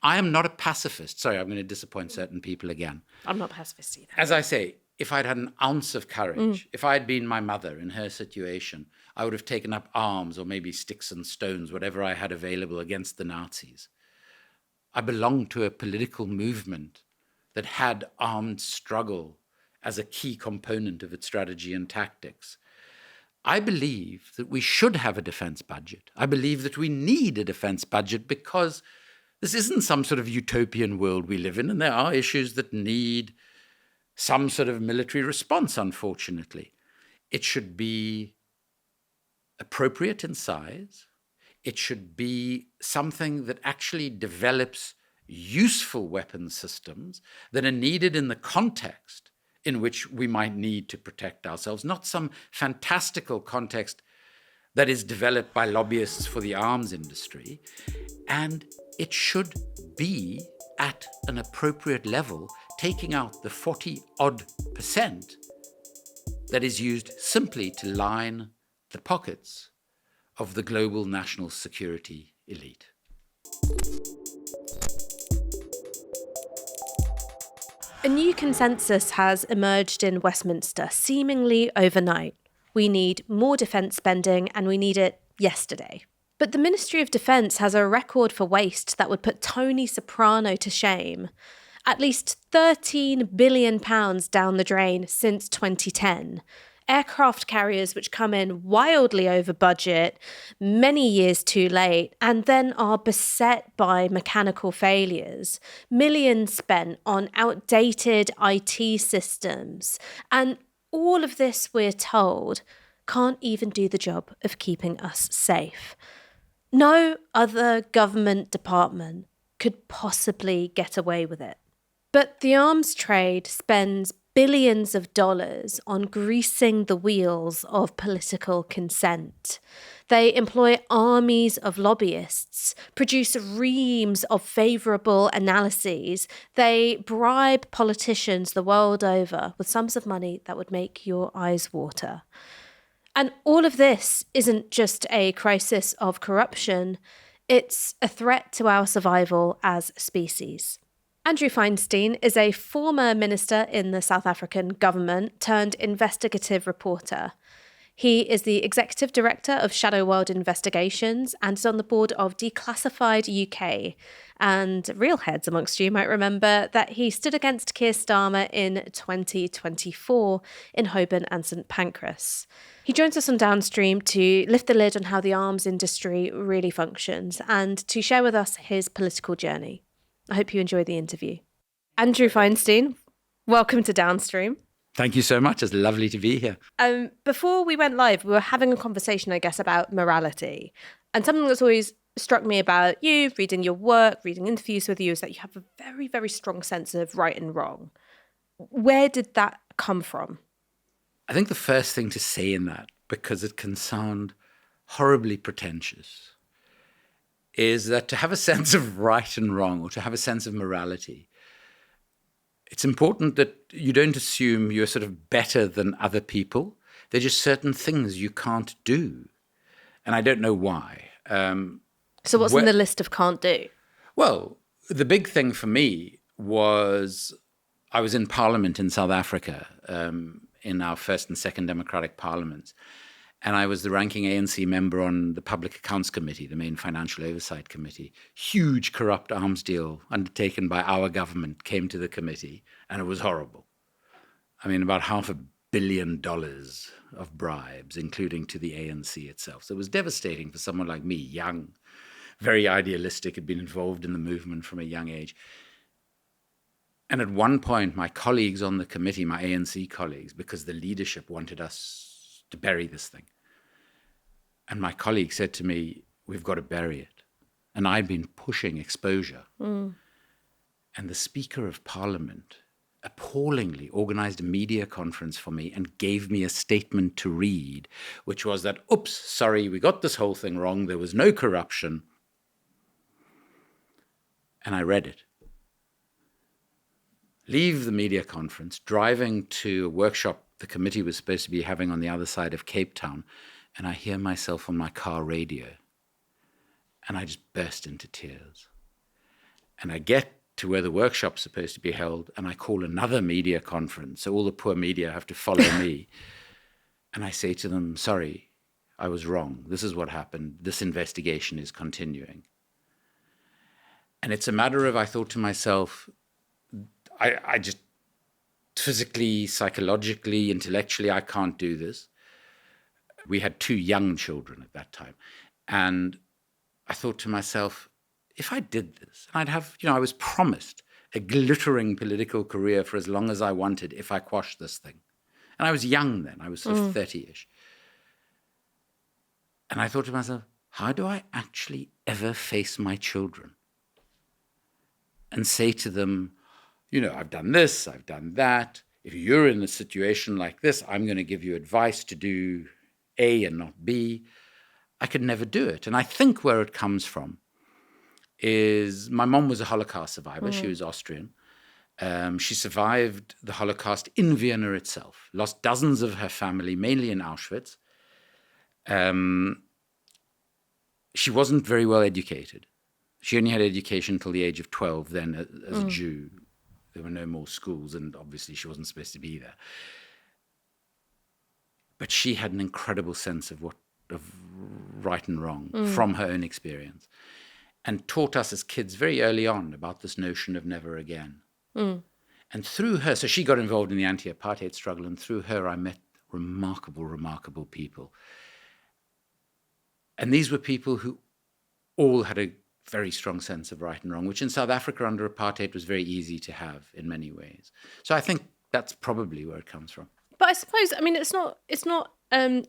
I am not a pacifist. Sorry, I'm going to disappoint certain people again. I'm not pacifist either. As I say, if I'd had an ounce of courage, if I had been my mother in her situation, I would have taken up arms or maybe sticks and stones, whatever I had available against the Nazis. I belonged to a political movement that had armed struggle as a key component of its strategy and tactics. I believe that we should have a defense budget. I believe that we need a defense budget because this isn't some sort of utopian world we live in, and there are issues that need some sort of military response, unfortunately. It should be appropriate in size. It should be something that actually develops useful weapons systems that are needed in the context in which we might need to protect ourselves, not some fantastical context that is developed by lobbyists for the arms industry. And it should be at an appropriate level, taking out the 40-odd% that is used simply to line the pockets of the global national security elite. A new consensus has emerged in Westminster, seemingly overnight. We need more defence spending, and we need it yesterday. But the Ministry of Defence has a record for waste that would put Tony Soprano to shame. At least £13 billion down the drain since 2010. Aircraft carriers which come in wildly over budget, many years too late, and then are beset by mechanical failures. Millions spent on outdated IT systems. And all of this, we're told, can't even do the job of keeping us safe. No other government department could possibly get away with it. But the arms trade spends billions of dollars on greasing the wheels of political consent. They employ armies of lobbyists, produce reams of favourable analyses. They bribe politicians the world over with sums of money that would make your eyes water. And all of this isn't just a crisis of corruption, it's a threat to our survival as a species. Andrew Feinstein is a former minister in the South African government turned investigative reporter. He is the executive director of Shadow World Investigations and is on the board of Declassified UK. And real heads amongst you might remember that he stood against Keir Starmer in 2024 in Holborn and St Pancras. He joins us on Downstream to lift the lid on how the arms industry really functions and to share with us his political journey. I hope you enjoy the interview. Andrew Feinstein, welcome to Downstream. Thank you so much. It's lovely to be here. Before we went live, we were having a conversation, I guess, about morality. And something that's always struck me about you, reading your work, reading interviews with you, is that you have a very, very strong sense of right and wrong. Where did that come from? I think the first thing to say in that, because it can sound horribly pretentious, is that to have a sense of right and wrong, or to have a sense of morality, it's important that you don't assume you're sort of better than other people. There are just certain things you can't do. And I don't know why. So what's in the list of can't do? Well, the big thing for me was I was in Parliament in South Africa, in our first and second democratic parliaments. And I was the ranking ANC member on the Public Accounts Committee, the main financial oversight committee. Huge corrupt arms deal undertaken by our government came to the committee, and it was horrible. I mean, about $500 million of bribes, including to the ANC itself. So it was devastating for someone like me, young, very idealistic, had been involved in the movement from a young age. And at one point, my colleagues on the committee, my ANC colleagues, because the leadership wanted us to bury this thing. And my colleague said to me, we've got to bury it. And I'd been pushing exposure. And the Speaker of Parliament appallingly organized a media conference for me and gave me a statement to read, which was that, oops, sorry, we got this whole thing wrong. There was no corruption. And I read it. Leave the media conference, driving to a workshop the committee was supposed to be having on the other side of Cape Town, and I hear myself on my car radio, and I just burst into tears. And I get to where the workshop's supposed to be held, and I call another media conference. So all the poor media have to follow me. And I say to them, sorry, I was wrong. This is what happened. This investigation is continuing. And it's a matter of, I thought to myself, I just physically, psychologically, intellectually, I can't do this. We had 2 young children at that time. And I thought to myself, if I did this, I'd have, I was promised a glittering political career for as long as I wanted if I quashed this thing. And I was young then. I was sort of 30-ish. And I thought to myself, how do I actually ever face my children and say to them, I've done this, I've done that. If you're in a situation like this, I'm going to give you advice to do A and not B. I could never do it. And I think where it comes from is my mom was a Holocaust survivor. She was Austrian. She survived the Holocaust in Vienna itself, lost dozens of her family, mainly in Auschwitz. She wasn't very well educated. She only had education until the age of 12 then as a Jew. There were no more schools, and obviously she wasn't supposed to be there. But she had an incredible sense of right and wrong from her own experience, and taught us as kids very early on about this notion of never again. And through her, so she got involved in the anti-apartheid struggle, and through her I met remarkable, remarkable people. And these were people who all had a very strong sense of right and wrong, which in South Africa under apartheid was very easy to have in many ways. So I think that's probably where it comes from. But I suppose, it's not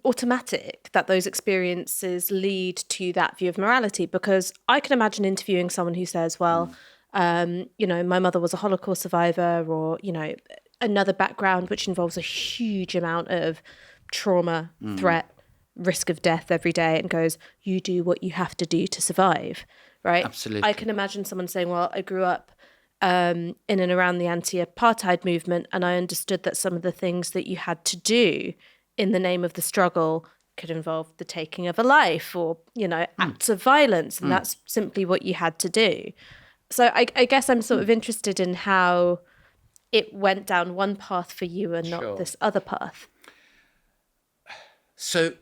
automatic that those experiences lead to that view of morality, because I can imagine interviewing someone who says, well, my mother was a Holocaust survivor, or, another background which involves a huge amount of trauma, threat, risk of death every day, and goes, you do what you have to do to survive, right? Absolutely. I can imagine someone saying, well, I grew up in and around the anti-apartheid movement, and I understood that some of the things that you had to do in the name of the struggle could involve the taking of a life or, acts of violence, and that's simply what you had to do. So I guess I'm sort of interested in how it went down one path for you and not this other path. So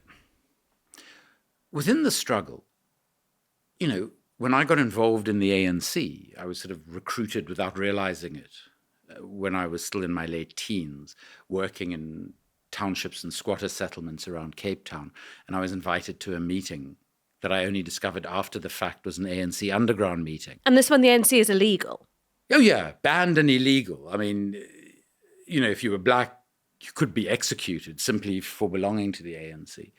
within the struggle, when I got involved in the ANC, I was sort of recruited without realizing it when I was still in my late teens, working in townships and squatter settlements around Cape Town. And I was invited to a meeting that I only discovered after the fact was an ANC underground meeting. And this one, the ANC is illegal? Oh, yeah, banned and illegal. I mean, if you were black, you could be executed simply for belonging to the ANC.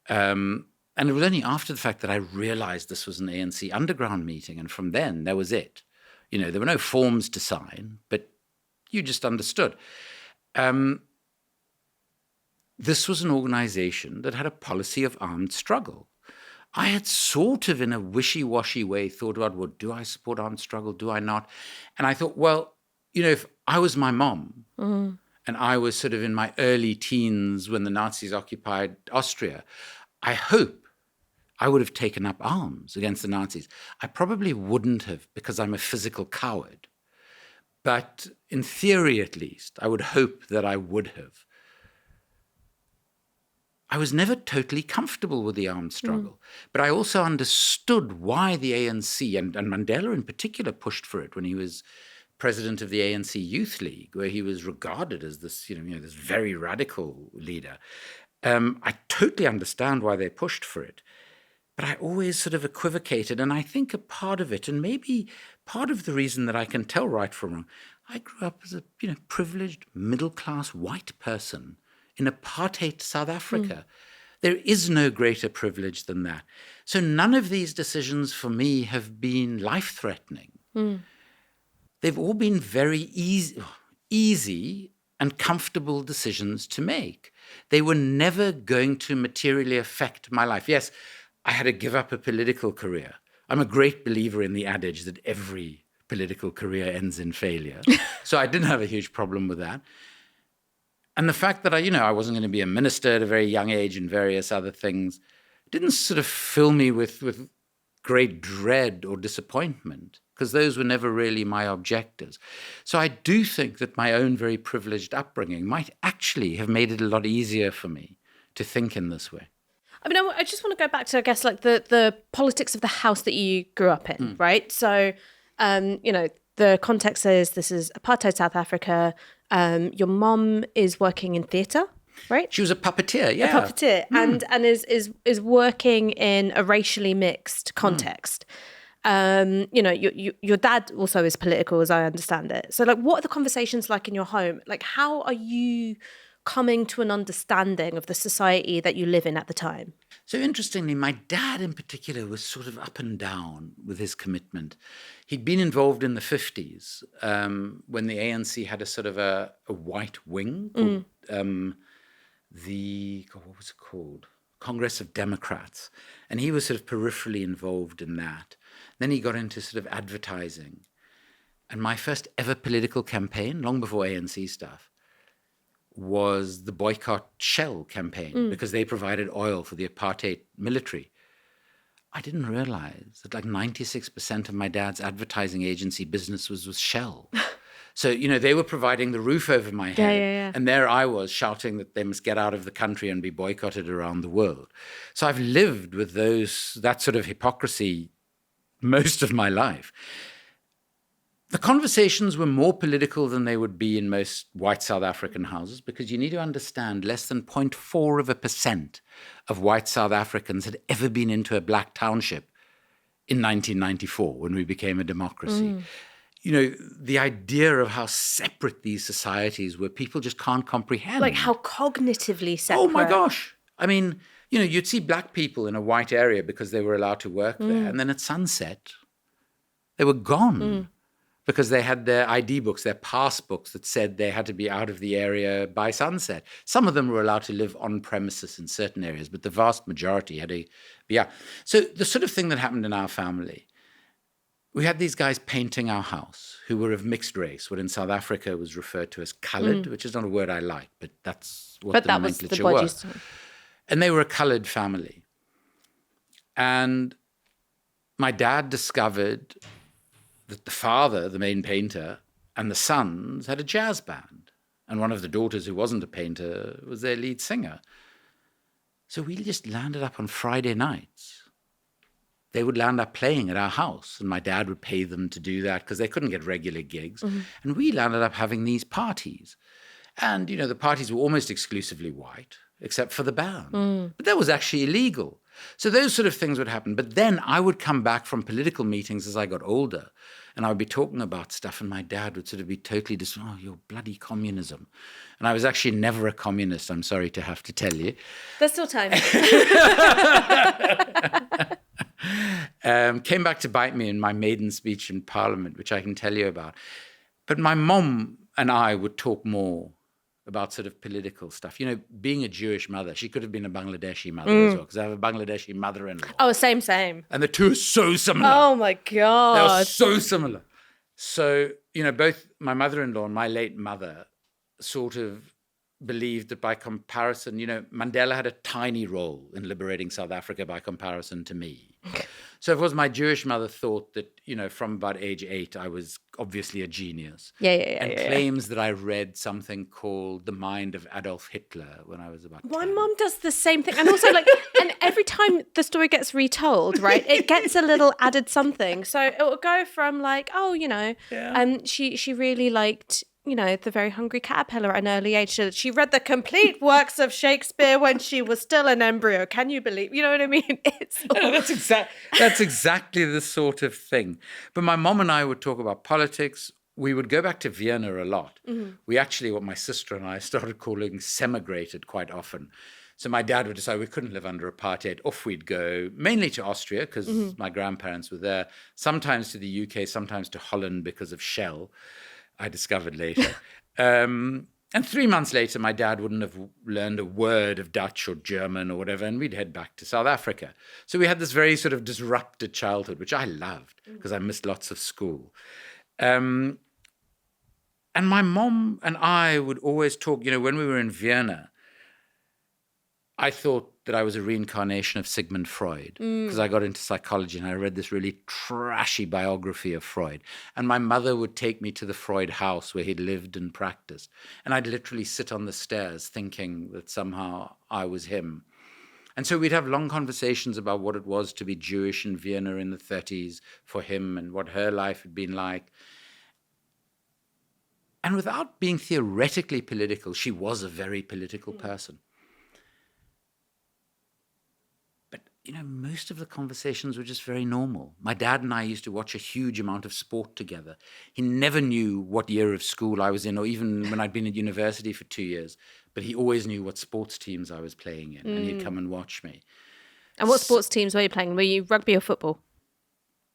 And it was only after the fact that I realized this was an ANC underground meeting. And from then, that was it. There were no forms to sign, but you just understood. This was an organization that had a policy of armed struggle. I had sort of, in a wishy-washy way, thought about, well, do I support armed struggle? Do I not? And I thought, well, if I was my mom and I was sort of in my early teens when the Nazis occupied Austria, I hope I would have taken up arms against the Nazis. I probably wouldn't have, because I'm a physical coward. But in theory, at least, I would hope that I would have. I was never totally comfortable with the armed struggle, but I also understood why the ANC, and Mandela in particular, pushed for it when he was president of the ANC Youth League, where he was regarded as this, this very radical leader. I totally understand why they pushed for it, but I always sort of equivocated, and I think a part of it, and maybe part of the reason that I can tell right from wrong, I grew up as a privileged middle-class white person in apartheid South Africa. There is no greater privilege than that. So none of these decisions for me have been life-threatening. They've all been very easy and comfortable decisions to make. They were never going to materially affect my life. Yes, I had to give up a political career. I'm a great believer in the adage that every political career ends in failure. So I didn't have a huge problem with that. And the fact that I wasn't going to be a minister at a very young age and various other things didn't sort of fill me with great dread or disappointment, because those were never really my objectives. So I do think that my own very privileged upbringing might actually have made it a lot easier for me to think in this way. I mean, I just want to go back to, I guess, like the politics of the house that you grew up in, right? So, the context is this is apartheid South Africa. Your mom is working in theatre, right? She was a puppeteer, yeah. A puppeteer, and is working in a racially mixed context. Your dad also is political, as I understand it. So, like, what are the conversations like in your home? Like, how are you coming to an understanding of the society that you live in at the time? So interestingly, my dad in particular was sort of up and down with his commitment. He'd been involved in the 50s when the ANC had a sort of a white wing called what was it called? Congress of Democrats. And he was sort of peripherally involved in that. Then he got into sort of advertising. And my first ever political campaign, long before ANC stuff, was the boycott Shell campaign because they provided oil for the apartheid military. I didn't realize that like 96% of my dad's advertising agency business was with Shell. So, they were providing the roof over my head. Yeah. And there I was shouting that they must get out of the country and be boycotted around the world. So I've lived with that sort of hypocrisy most of my life. The conversations were more political than they would be in most white South African houses, because you need to understand less than 0.4% of white South Africans had ever been into a black township in 1994 when we became a democracy. The idea of how separate these societies were, people just can't comprehend. Like how cognitively separate. Oh my gosh. I mean, you'd see black people in a white area because they were allowed to work there. And then at sunset, they were gone. Because they had their ID books, their pass books that said they had to be out of the area by sunset. Some of them were allowed to live on premises in certain areas, but the vast majority had to be out. So the sort of thing that happened in our family, we had these guys painting our house who were of mixed race, what in South Africa was referred to as coloured, which is not a word I like, but that's what the nomenclature was. And they were a coloured family. And my dad discovered that the father, the main painter, and the sons had a jazz band. And one of the daughters, who wasn't a painter, was their lead singer. So we just landed up on Friday nights. They would land up playing at our house, and my dad would pay them to do that because they couldn't get regular gigs. And we landed up having these parties. And, the parties were almost exclusively white, except for the band. But that was actually illegal. So those sort of things would happen. But then I would come back from political meetings as I got older, and I would be talking about stuff, and my dad would sort of be totally oh, you're bloody communism. And I was actually never a communist, I'm sorry to have to tell you. There's still time. Came back to bite me in my maiden speech in Parliament, which I can tell you about. But my mom and I would talk more about sort of political stuff. Being a Jewish mother, she could have been a Bangladeshi mother as well, because I have a Bangladeshi mother-in-law. Oh, same. And the two are so similar. Oh, my God. They are so similar. So, both my mother-in-law and my late mother sort of believed that by comparison, Mandela had a tiny role in liberating South Africa by comparison to me. So, of course, my Jewish mother thought that, from about age 8, I was obviously a genius. And claims that I read something called The Mind of Adolf Hitler when I was about 10. My mom does the same thing. And also, and every time the story gets retold, right, it gets a little added something. So it will go from she really liked, the Very Hungry Caterpillar at an early age. She read the complete works of Shakespeare when she was still an embryo. Can you believe? You know what I mean? That's exactly the sort of thing. But my mom and I would talk about politics. We would go back to Vienna a lot. We actually, what my sister and I started calling semigrated quite often. So my dad would decide we couldn't live under apartheid. Off we'd go, mainly to Austria, because my grandparents were there. Sometimes to the UK, sometimes to Holland because of Shell. I discovered later. And 3 months later, my dad wouldn't have learned a word of Dutch or German or whatever, and we'd head back to South Africa. So we had this very sort of disrupted childhood, which I loved because I missed lots of school. And my mom and I would always talk, when we were in Vienna, I thought that I was a reincarnation of Sigmund Freud because I got into psychology and I read this really trashy biography of Freud. And my mother would take me to the Freud house where he'd lived and practiced. And I'd literally sit on the stairs thinking that somehow I was him. And so we'd have long conversations about what it was to be Jewish in Vienna in the 30s for him and what her life had been like. And without being theoretically political, she was a very political person. But, most of the conversations were just very normal. My dad and I used to watch a huge amount of sport together. He never knew what year of school I was in, or even when I'd been at university for 2 years, but he always knew what sports teams I was playing in, and he'd come and watch me. And what sports teams were you playing? Were you rugby or football?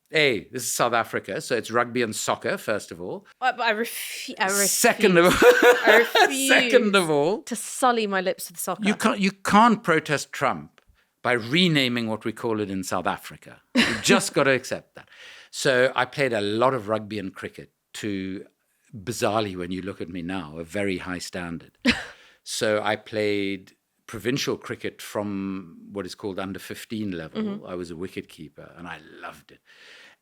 Hey, this is South Africa, so it's rugby and soccer, first of all. I refuse. Second of all, I refuse second of all, to sully my lips with soccer. you can't protest Trump by renaming what we call it in South Africa. You've just got to accept that. So I played a lot of rugby and cricket to, bizarrely, when you look at me now, a very high standard. So I played provincial cricket from what is called under 15 level. I was a wicket keeper and I loved it.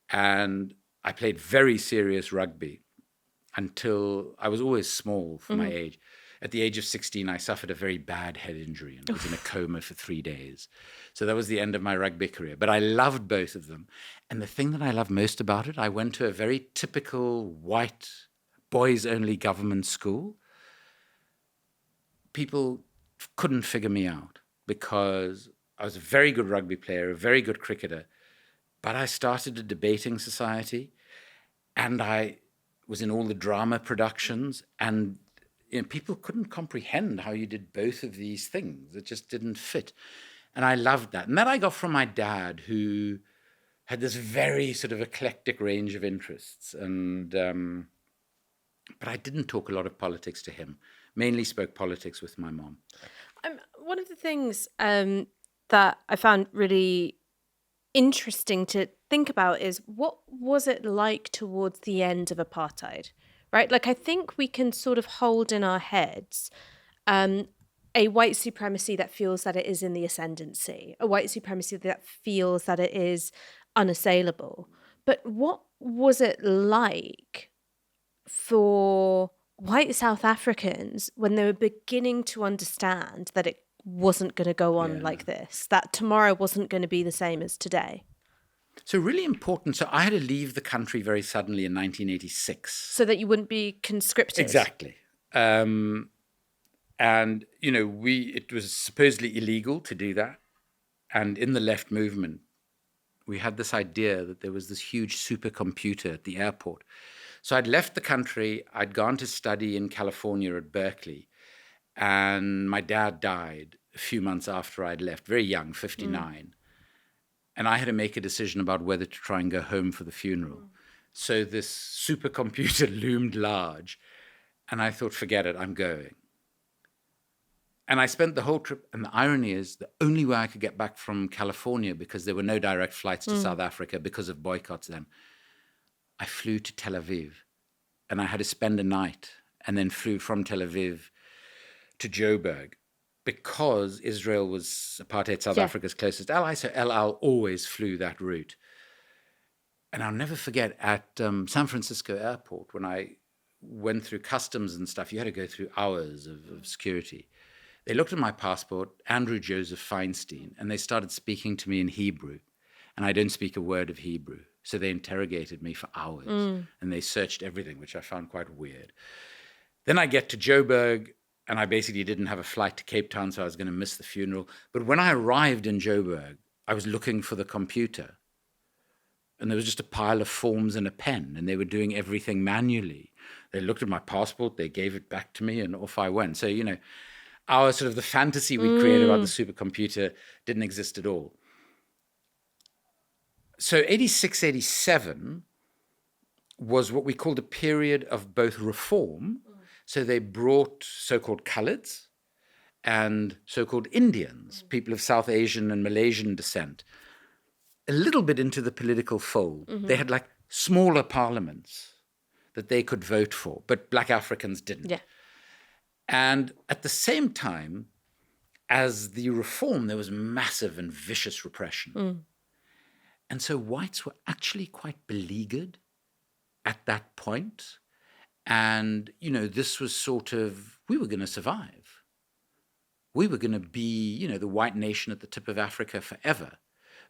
And I played very serious rugby until I was always small for my age. At the age of 16, I suffered a very bad head injury and was in a coma for 3 days. So that was the end of my rugby career. But I loved both of them. And the thing that I love most about it, I went to a very typical white, boys-only government school. People couldn't figure me out because I was a very good rugby player, a very good cricketer, but I started a debating society and I was in all the drama productions, and people couldn't comprehend how you did both of these things. It just didn't fit. And I loved that. And that I got from my dad, who had this very sort of eclectic range of interests. And but I didn't talk a lot of politics to him. Mainly spoke politics with my mom. One of the things that I found really interesting to think about is, what was it like towards the end of apartheid, right? Like, I think we can sort of hold in our heads a white supremacy that feels that it is in the ascendancy, a white supremacy that feels that it is unassailable. But what was it like for white South Africans when they were beginning to understand that it wasn't going to go on like this, that tomorrow wasn't going to be the same as today? So really important. So I had to leave the country very suddenly in 1986. So that you wouldn't be conscripted. Exactly. And, it was supposedly illegal to do that. And in the left movement, we had this idea that there was this huge supercomputer at the airport. So I'd left the country. I'd gone to study in California at Berkeley. And my dad died a few months after I'd left, very young, 59. And I had to make a decision about whether to try and go home for the funeral. So this supercomputer loomed large. And I thought, forget it, I'm going. And I spent the whole trip, and the irony is the only way I could get back from California, because there were no direct flights to South Africa because of boycotts then, I flew to Tel Aviv. And I had to spend a night and then flew from Tel Aviv to Joburg, because Israel was apartheid South Africa's closest ally, so El Al always flew that route. And I'll never forget at San Francisco airport, when I went through customs and stuff, you had to go through hours of security. They looked at my passport, Andrew Joseph Feinstein, and they started speaking to me in Hebrew. And I don't speak a word of Hebrew. So they interrogated me for hours and they searched everything, which I found quite weird. Then I get to Joburg, and I basically didn't have a flight to Cape Town, so I was going to miss the funeral. But when I arrived in Joburg, I was looking for the computer. And there was just a pile of forms and a pen, and they were doing everything manually. They looked at my passport, they gave it back to me, and off I went. So, our sort of the fantasy we created about the supercomputer didn't exist at all. So 86, 87 was what we called a period of both reform. So they brought so-called coloureds and so-called Indians, people of South Asian and Malaysian descent, a little bit into the political fold. They had like smaller parliaments that they could vote for, but Black Africans didn't. Yeah. And at the same time, as the reform, there was massive and vicious repression. And so whites were actually quite beleaguered at that point. And, this was sort of, we were going to survive. We were going to be, the white nation at the tip of Africa forever,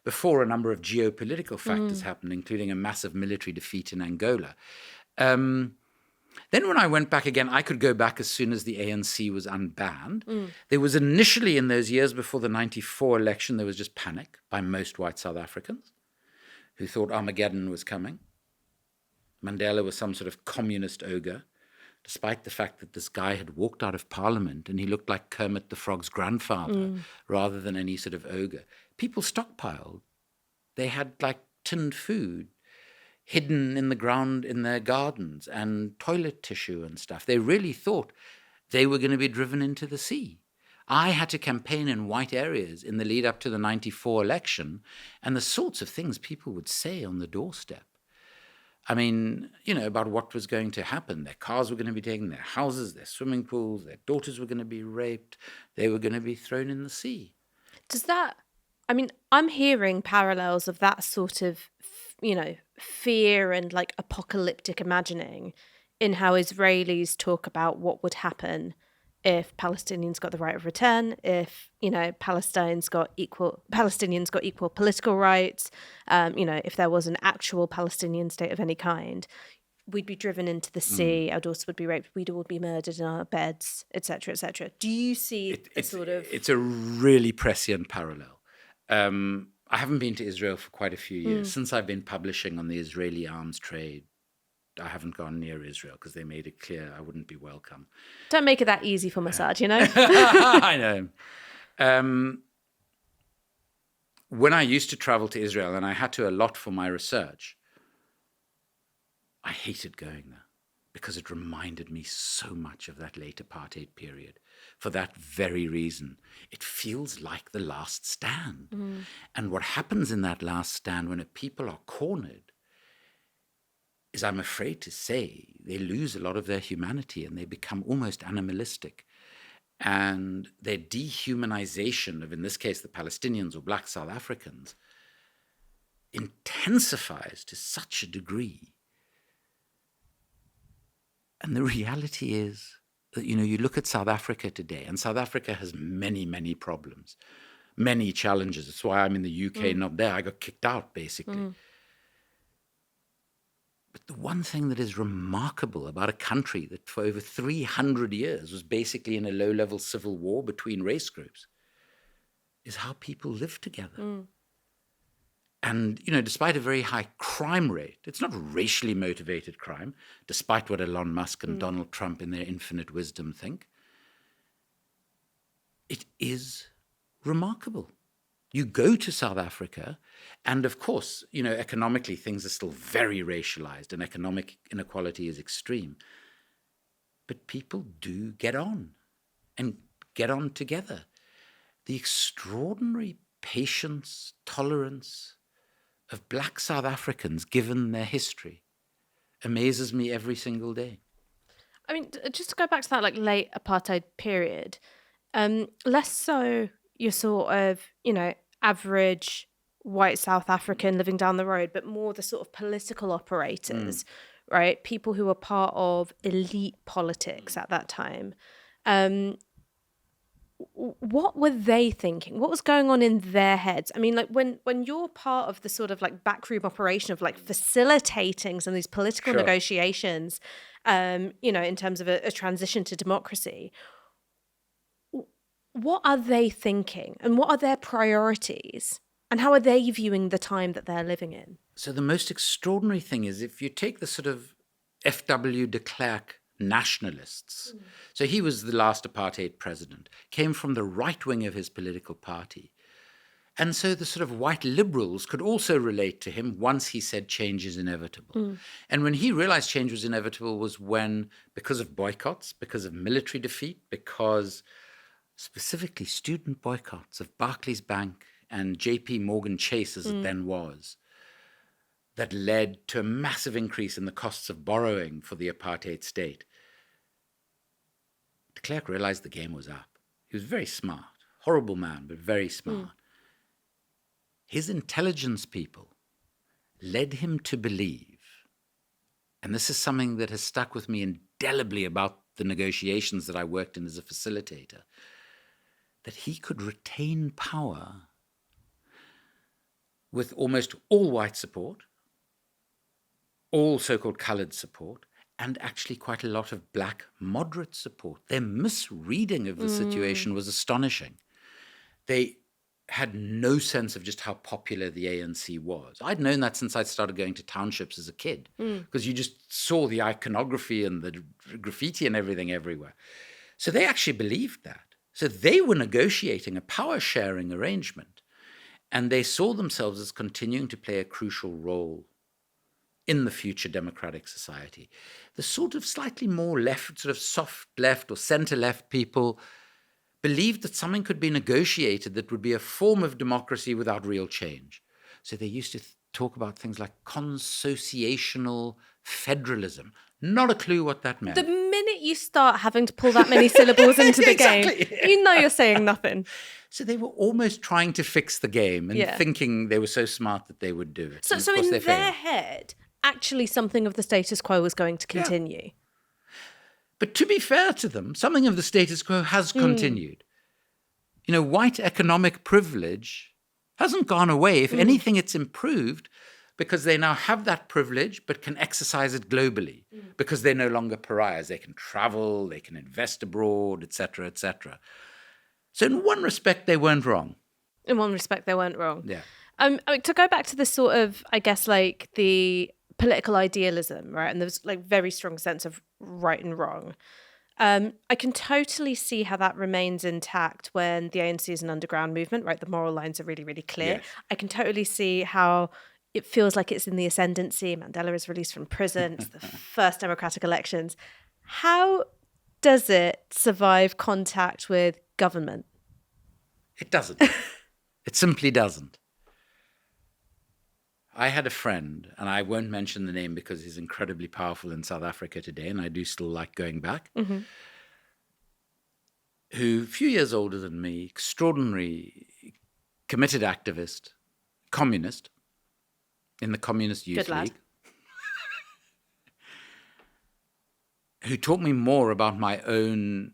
before a number of geopolitical factors happened, including a massive military defeat in Angola. Then when I went back again, I could go back as soon as the ANC was unbanned. There was initially, in those years before the 94 election, there was just panic by most white South Africans who thought Armageddon was coming. Mandela was some sort of communist ogre, despite the fact that this guy had walked out of parliament and he looked like Kermit the Frog's grandfather rather than any sort of ogre. People stockpiled. They had like tinned food hidden in the ground in their gardens and toilet tissue and stuff. They really thought they were going to be driven into the sea. I had to campaign in white areas in the lead up to the 94 election, and the sorts of things people would say on the doorstep. I mean, about what was going to happen. Their cars were going to be taken, their houses, their swimming pools, their daughters were going to be raped, they were going to be thrown in the sea. I'm hearing parallels of that sort of, fear and like apocalyptic imagining in how Israelis talk about what would happen if Palestinians got the right of return, if, Palestinians got equal political rights, if there was an actual Palestinian state of any kind, we'd be driven into the sea, our daughters would be raped, we'd all be murdered in our beds, etc., etc. Do you see It's a really prescient parallel. I haven't been to Israel for quite a few years. Since I've been publishing on the Israeli arms trade, I haven't gone near Israel because they made it clear I wouldn't be welcome. Don't make it that easy for Mossad, I know. When I used to travel to Israel, and I had to a lot for my research, I hated going there because it reminded me so much of that late apartheid period. For that very reason, it feels like the last stand. And what happens in that last stand when a people are cornered is, I'm afraid to say, they lose a lot of their humanity and they become almost animalistic. And their dehumanization of, in this case, the Palestinians or black South Africans, intensifies to such a degree. And the reality is that, you look at South Africa today, and South Africa has many, many problems, many challenges. That's why I'm in the UK, not there. I got kicked out, basically. But the one thing that is remarkable about a country that for over 300 years was basically in a low-level civil war between race groups is how people live together. And, despite a very high crime rate, it's not racially motivated crime, despite what Elon Musk and Donald Trump in their infinite wisdom think. It is remarkable. You go to South Africa, and of course, economically, things are still very racialized and economic inequality is extreme. But people do get on and get on together. The extraordinary patience, tolerance of black South Africans, given their history, amazes me every single day. I mean, just to go back to that late apartheid period, less so your sort of, average white South African living down the road, but more the sort of political operators, right? People who were part of elite politics at that time. What were they thinking? What was going on in their heads? I mean, when you're part of the sort of backroom operation of facilitating some of these political negotiations, in terms of a transition to democracy, what are they thinking and what are their priorities and how are they viewing the time that they're living in? So the most extraordinary thing is if you take the sort of F.W. de Klerk nationalists. So he was the last apartheid president, came from the right wing of his political party. And so the sort of white liberals could also relate to him once he said change is inevitable. And when he realized change was inevitable was when, because of boycotts, because of military defeat, because specifically student boycotts of Barclays Bank and JP Morgan Chase as it then was, that led to a massive increase in the costs of borrowing for the apartheid state. De Klerk realized the game was up. He was very smart, horrible man, but very smart. His intelligence people led him to believe, and this is something that has stuck with me indelibly about the negotiations that I worked in as a facilitator, that he could retain power with almost all white support, all so-called coloured support, and actually quite a lot of black moderate support. Their misreading of the situation was astonishing. They had no sense of just how popular the ANC was. I'd known that since I'd started going to townships as a kid, because you just saw the iconography and the graffiti and everything everywhere. So they actually believed that. So they were negotiating a power-sharing arrangement, and they saw themselves as continuing to play a crucial role in the future democratic society. The sort of slightly more left, sort of soft left or centre-left people believed that something could be negotiated that would be a form of democracy without real change. So they used to talk about things like consociational federalism. Not a clue what that meant. The minute you start having to pull that many syllables into the Exactly. game, you know you're saying nothing. So they were almost trying to fix the game and thinking they were so smart that they would do it. So in their head, actually something of the status quo was going to continue. Yeah. But to be fair to them, something of the status quo has continued. You know, white economic privilege hasn't gone away. If anything, it's improved because they now have that privilege but can exercise it globally because they're no longer pariahs. They can travel, they can invest abroad, etc., etc. So in one respect, they weren't wrong. In one respect, they weren't wrong. Yeah. To go back to this sort of, I guess, like the political idealism, right? And there's like very strong sense of right and wrong. I can totally see how that remains intact when the ANC is an underground movement, right? The moral lines are really, really clear. Yes. I can totally see how it feels like it's in the ascendancy. Mandela is released from prison. It's the first democratic elections. How does it survive contact with government? It doesn't. It simply doesn't. I had a friend, and I won't mention the name because he's incredibly powerful in South Africa today, and I do still like going back, who, a few years older than me, extraordinary, committed activist, communist, in the Communist Youth League, who taught me more about my own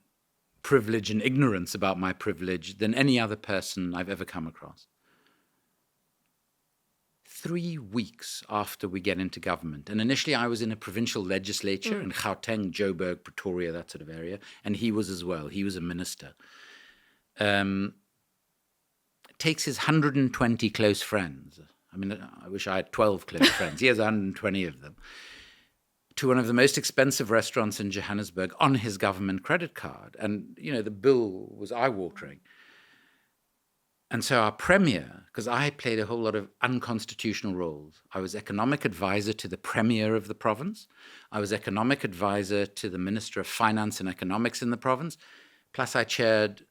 privilege and ignorance about my privilege than any other person I've ever come across. 3 weeks after we get into government, and initially I was in a provincial legislature in Gauteng, Joburg, Pretoria, that sort of area, and he was as well. He was a minister. Takes his 120 close friends. I mean, I wish I had 12 close friends. He has 120 of them. To one of the most expensive restaurants in Johannesburg on his government credit card. And, you know, the bill was eye-watering. And so our premier, because I played a whole lot of unconstitutional roles. I was economic advisor to the premier of the province. I was economic advisor to the Minister of Finance and Economics in the province. Plus I chaired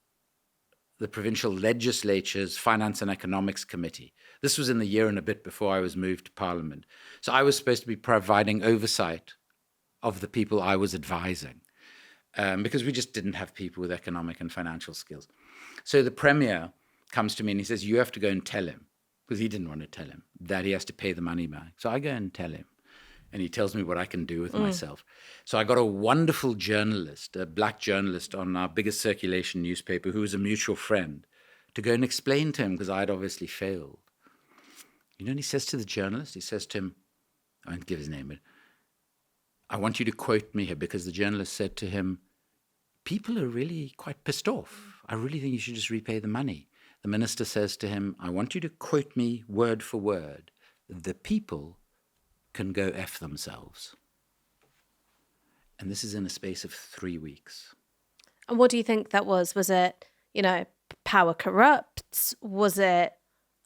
the provincial legislature's Finance and Economics Committee. This was in the year and a bit before I was moved to Parliament. So I was supposed to be providing oversight of the people I was advising, because we just didn't have people with economic and financial skills. So the premier comes to me and he says, you have to go and tell him, because he didn't want to tell him, that he has to pay the money back. So I go and tell him, and he tells me what I can do with myself. So I got a wonderful journalist, a black journalist on our biggest circulation newspaper, who was a mutual friend, to go and explain to him, because I'd obviously failed. You know what he says to the journalist? He says to him, I won't give his name, but I want you to quote me here, because the journalist said to him, people are really quite pissed off. I really think you should just repay the money. The minister says to him, I want you to quote me word for word. The people can go F themselves. And this is in a space of 3 weeks. And what do you think that was? Was it, you know, power corrupts? Was it,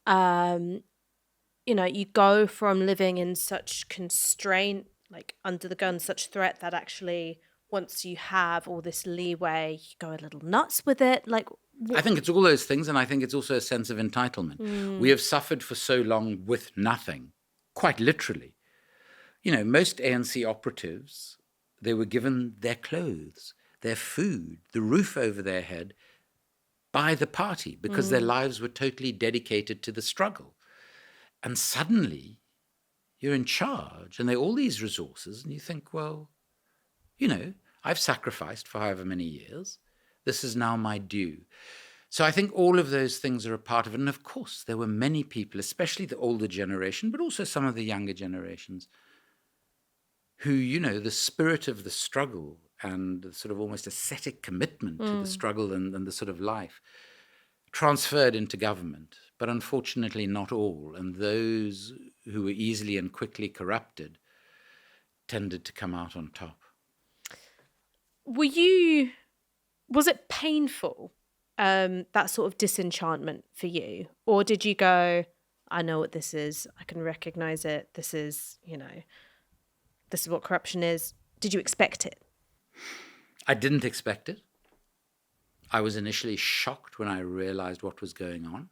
you know, you go from living in such constraint, like under the gun, such threat, that actually once you have all this leeway, you go a little nuts with it? Like, I think it's all those things, and I think it's also a sense of entitlement. We have suffered for so long with nothing, quite literally. You know, most ANC operatives, they were given their clothes, their food, the roof over their head by the party because their lives were totally dedicated to the struggle. And suddenly you're in charge and there are all these resources and you think, well, I've sacrificed for however many years. This is now my due. So I think all of those things are a part of it. And of course, there were many people, especially the older generation, but also some of the younger generations, who, the spirit of the struggle and the sort of almost ascetic commitment to the struggle and the sort of life transferred into government. But unfortunately, not all. And those who were easily and quickly corrupted tended to come out on top. Was it painful, that sort of disenchantment for you? Or did you go, I know what this is, I can recognize it, this is what corruption is? Did you expect it? I didn't expect it. I was initially shocked when I realized what was going on.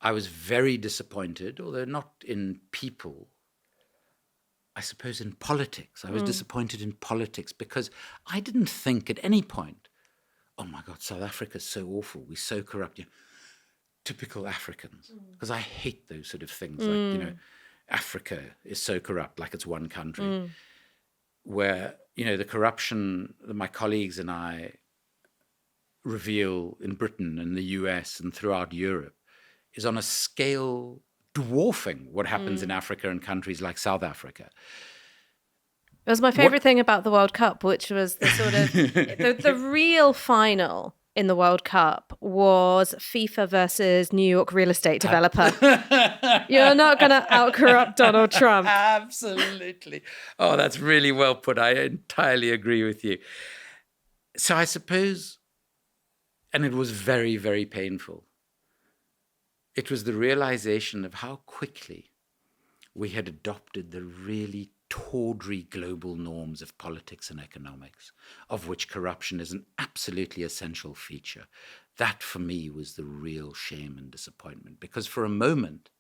I was very disappointed, although not in people, I suppose in politics. I was disappointed in politics because I didn't think at any point, oh my God, South Africa's so awful, we're so corrupt. Typical Africans, because I hate those sort of things like, Africa is so corrupt, like it's one country, where, the corruption that my colleagues and I reveal in Britain and the US and throughout Europe is on a scale dwarfing what happens in Africa and countries like South Africa. It was my favorite thing about the World Cup, which was the sort of the real final in the World Cup was FIFA versus New York real estate developer. You're not going to out-corrupt Donald Trump. Absolutely. Oh, that's really well put. I entirely agree with you. So I suppose, and it was very, very painful, it was the realization of how quickly we had adopted the really tawdry global norms of politics and economics, of which corruption is an absolutely essential feature. That, for me, was the real shame and disappointment, because for a moment,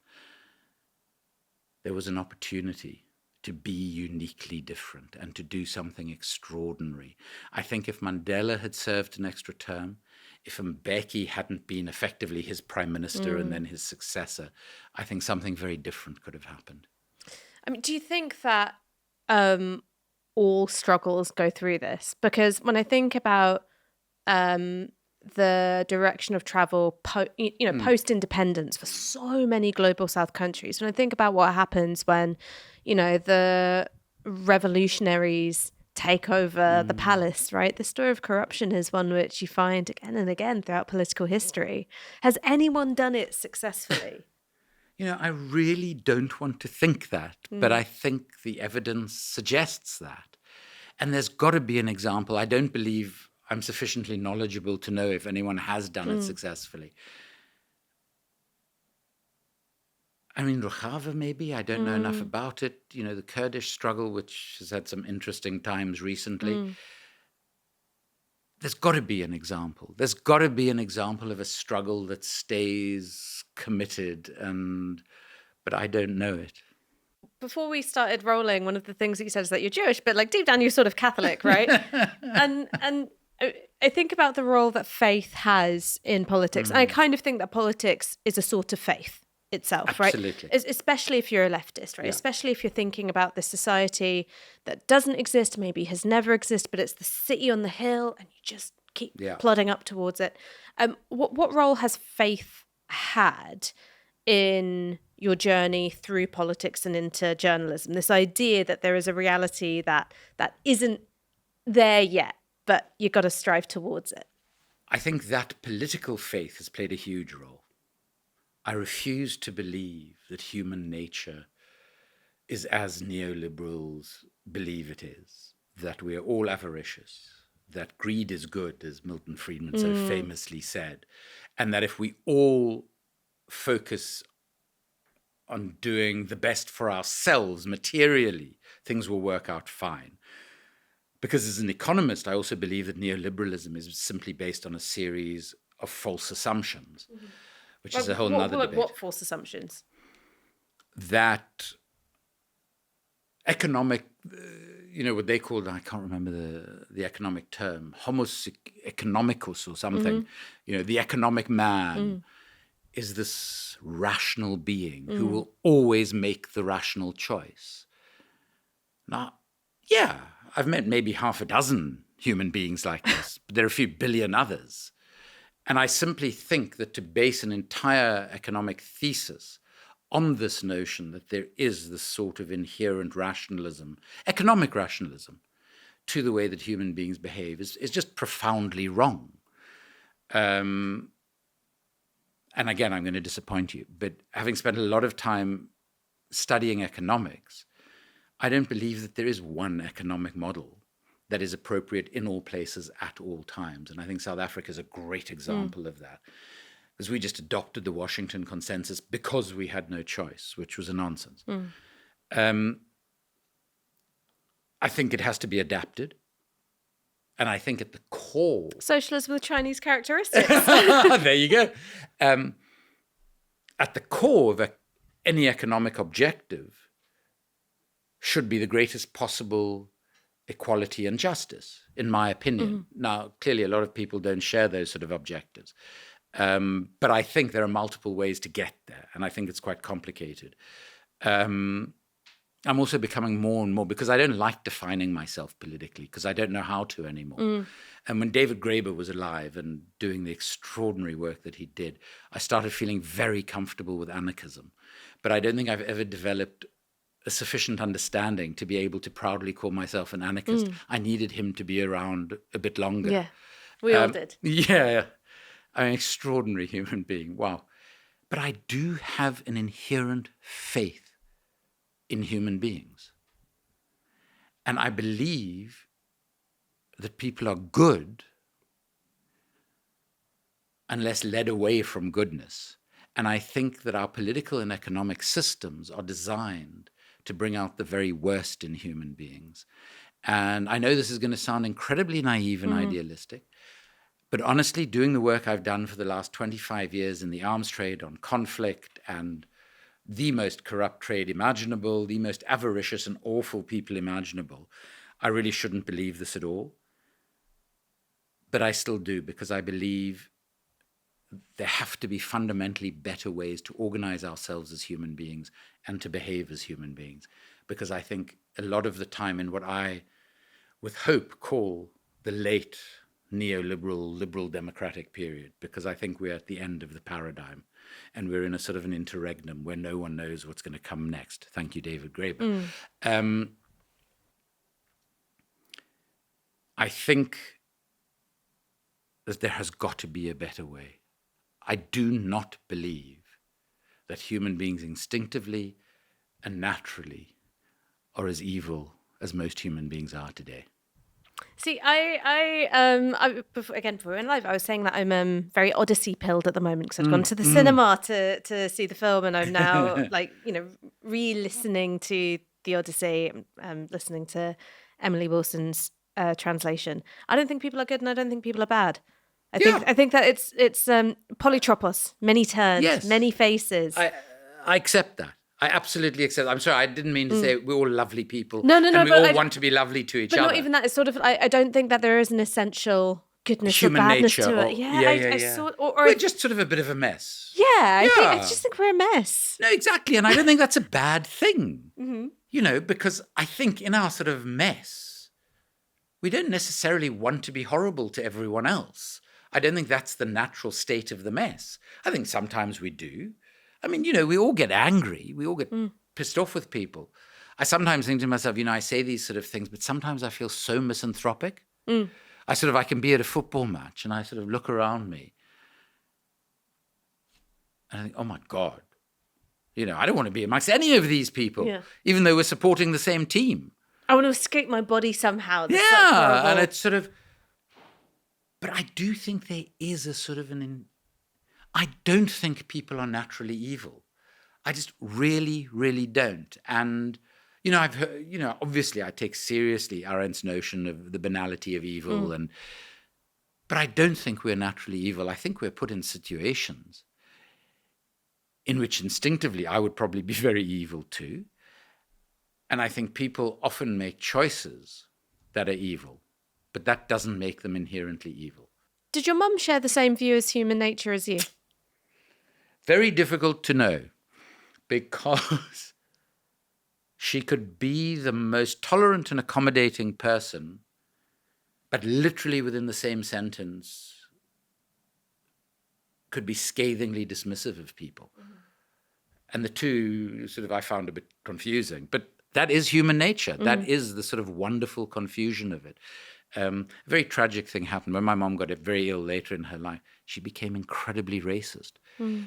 there was an opportunity to be uniquely different and to do something extraordinary. I think if Mandela had served an extra term, if Mbeki hadn't been effectively his prime minister and then his successor, I think something very different could have happened. I mean, do you think that all struggles go through this? Because when I think about the direction of travel, post-independence for so many global South countries, when I think about what happens when, the revolutionaries take over the palace, right? The story of corruption is one which you find again and again throughout political history. Has anyone done it successfully? I really don't want to think that, but I think the evidence suggests that. And there's got to be an example. I don't believe I'm sufficiently knowledgeable to know if anyone has done it successfully. I mean, Rojava maybe, I don't know enough about it. The Kurdish struggle, which has had some interesting times recently. There's got to be an example. There's got to be an example of a struggle that stays committed, but I don't know it. Before we started rolling, one of the things that you said is that you're Jewish, but like deep down you're sort of Catholic, right? and I think about the role that faith has in politics. And I kind of think that politics is a sort of faith itself, Absolutely. Right? Especially if you're a leftist, right? Yeah. Especially if you're thinking about this society that doesn't exist, maybe has never existed, but it's the city on the hill and you just keep plodding up towards it. What role has faith had in your journey through politics and into journalism? This idea that there is a reality that isn't there yet, but you've got to strive towards it. I think that political faith has played a huge role. I refuse to believe that human nature is as neoliberals believe it is, that we're all avaricious, that greed is good, as Milton Friedman so famously said, and that if we all focus on doing the best for ourselves materially, things will work out fine. Because as an economist, I also believe that neoliberalism is simply based on a series of false assumptions. Which is a whole other debate. What false assumptions? That economic, what they called, I can't remember the economic term, homos economicus or something. The economic man is this rational being who will always make the rational choice. Now, yeah, I've met maybe half a dozen human beings like this, but there are a few billion others. And I simply think that to base an entire economic thesis on this notion that there is this sort of inherent rationalism, economic rationalism, to the way that human beings behave is just profoundly wrong. And again, I'm going to disappoint you, but having spent a lot of time studying economics, I don't believe that there is one economic model that is appropriate in all places at all times. And I think South Africa is a great example of that. Because we just adopted the Washington Consensus because we had no choice, which was a nonsense. I think it has to be adapted. And I think at the core... Socialism with Chinese characteristics. There you go. At the core of any economic objective should be the greatest possible equality and justice, in my opinion. Now, clearly, a lot of people don't share those sort of objectives. But I think there are multiple ways to get there, and I think it's quite complicated. I'm also becoming more and more, because I don't like defining myself politically, because I don't know how to anymore. And when David Graeber was alive and doing the extraordinary work that he did, I started feeling very comfortable with anarchism. But I don't think I've ever developed a sufficient understanding to be able to proudly call myself an anarchist. I needed him to be around a bit longer. Yeah, we all did. Yeah. I'm an extraordinary human being. Wow. But I do have an inherent faith in human beings. And I believe that people are good unless led away from goodness. And I think that our political and economic systems are designed to bring out the very worst in human beings. And I know this is going to sound incredibly naive and idealistic, but honestly, doing the work I've done for the last 25 years in the arms trade on conflict and the most corrupt trade imaginable, the most avaricious and awful people imaginable, I really shouldn't believe this at all. But I still do, because I believe there have to be fundamentally better ways to organize ourselves as human beings and to behave as human beings. Because I think a lot of the time in what I, with hope, call the late neoliberal, liberal democratic period, because I think we're at the end of the paradigm and we're in a sort of an interregnum where no one knows what's going to come next. Thank you, David Graeber. I think that there has got to be a better way. I do not believe that human beings instinctively and naturally are as evil as most human beings are today. See, before we went live, I was saying that I'm very Odyssey pilled at the moment, because I've gone to the cinema to see the film, and I'm now re-listening to the Odyssey, listening to Emily Wilson's translation. I don't think people are good, and I don't think people are bad. I think that it's polytropos, many turns, many faces. I accept that. I absolutely accept. I'm sorry, I didn't mean to say we're all lovely people. No. And we all want to be lovely to each other. But not even that. It's sort of, I don't think that there is an essential goodness Human or badness nature, to it. We're just sort of a bit of a mess. I just think we're a mess. No, exactly. And I don't think that's a bad thing. Because I think in our sort of mess, we don't necessarily want to be horrible to everyone else. I don't think that's the natural state of the mess. I think sometimes we do. I mean, we all get angry. We all get pissed off with people. I sometimes think to myself, I say these sort of things, but sometimes I feel so misanthropic. I can be at a football match and I sort of look around me and I think, oh my God, I don't want to be amongst any of these people, even though we're supporting the same team. I want to escape my body somehow. And it's sort of, but I do think there is a sort of I don't think people are naturally evil. I just really, really don't. And, I've heard, obviously I take seriously Arendt's notion of the banality of evil. But I don't think we're naturally evil. I think we're put in situations in which instinctively I would probably be very evil too. And I think people often make choices that are evil, but that doesn't make them inherently evil. Did your mum share the same view as human nature as you? Very difficult to know, because she could be the most tolerant and accommodating person, but literally within the same sentence could be scathingly dismissive of people. And the two sort of I found a bit confusing. But that is human nature. That is the sort of wonderful confusion of it. A very tragic thing happened when my mom got very ill later in her life. She became incredibly racist.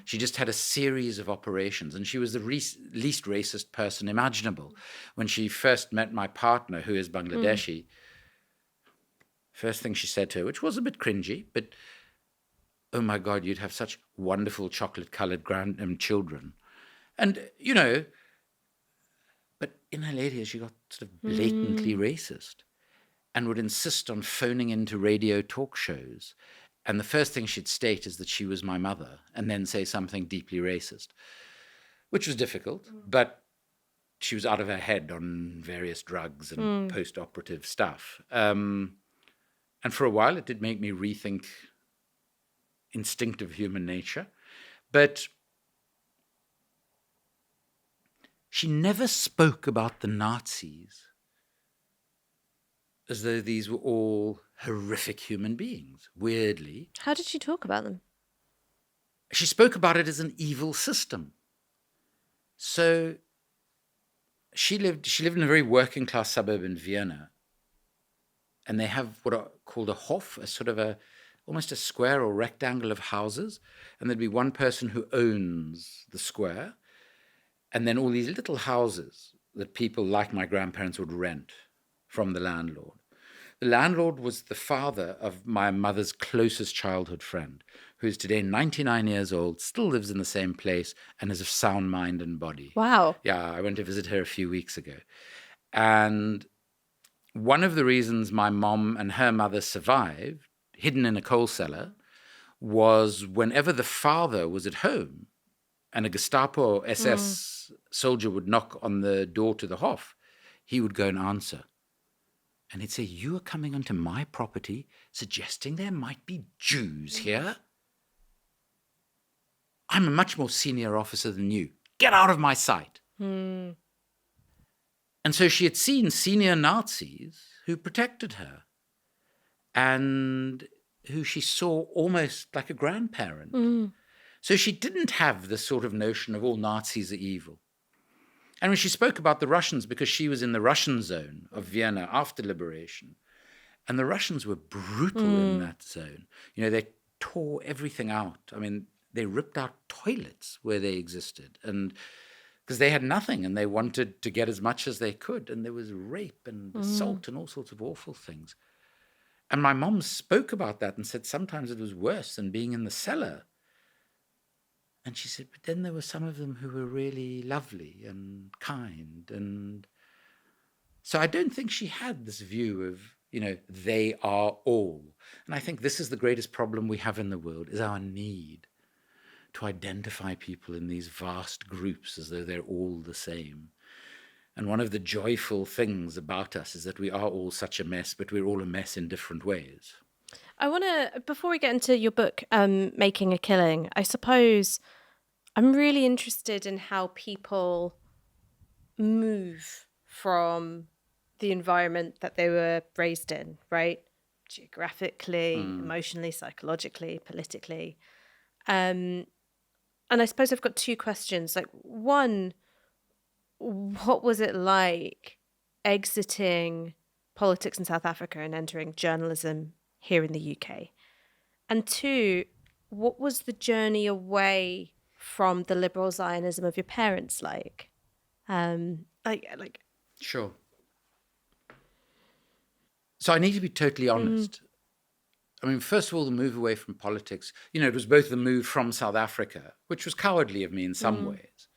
She just had a series of operations, and she was the least racist person imaginable. When she first met my partner, who is Bangladeshi, first thing she said to her, which was a bit cringy, but, "Oh my God, you'd have such wonderful chocolate-colored children." And, you know, but in her later years, she got sort of blatantly racist and would insist on phoning into radio talk shows. And the first thing she'd state is that she was my mother, and then say something deeply racist, which was difficult, but she was out of her head on various drugs and post-operative stuff. And for a while, it did make me rethink instinctive human nature. But she never spoke about the Nazis as though these were all horrific human beings, weirdly. How did she talk about them? She spoke about it as an evil system. So she lived in a very working class suburb in Vienna. And they have what are called a Hof, a sort of almost a square or rectangle of houses. And there'd be one person who owns the square. And then all these little houses that people like my grandparents would rent from the landlord. The landlord was the father of my mother's closest childhood friend, who is today 99 years old, still lives in the same place, and is of sound mind and body. Wow. Yeah, I went to visit her a few weeks ago. And one of the reasons my mom and her mother survived, hidden in a coal cellar, was whenever the father was at home and a Gestapo or SS soldier would knock on the door to the Hof, he would go and answer. And he'd say, "You are coming onto my property, suggesting there might be Jews here? I'm a much more senior officer than you. Get out of my sight." And so she had seen senior Nazis who protected her and who she saw almost like a grandparent. So she didn't have this sort of notion of all Nazis are evil. And when she spoke about the Russians, because she was in the Russian zone of Vienna after liberation, and the Russians were brutal in that zone. You know, they tore everything out. I mean, they ripped out toilets where they existed, and because they had nothing and they wanted to get as much as they could. And there was rape and assault and all sorts of awful things. And my mom spoke about that and said sometimes it was worse than being in the cellar. And she said, but then there were some of them who were really lovely and kind. And so I don't think she had this view of, you know, they are all. And I think this is the greatest problem we have in the world, is our need to identify people in these vast groups as though they're all the same. And one of the joyful things about us is that we are all such a mess, but we're all a mess in different ways. I want to, before we get into your book, Making a Killing, I suppose I'm really interested in how people move from the environment that they were raised in, right? Geographically, emotionally, psychologically, politically. And I suppose I've got two questions. Like, one, what was it like exiting politics in South Africa and entering journalism here in the UK? And two, what was the journey away from the liberal Zionism of your parents like? Sure. So I need to be totally honest. I mean, first of all, the move away from politics, you know, it was both the move from South Africa, which was cowardly of me in some ways.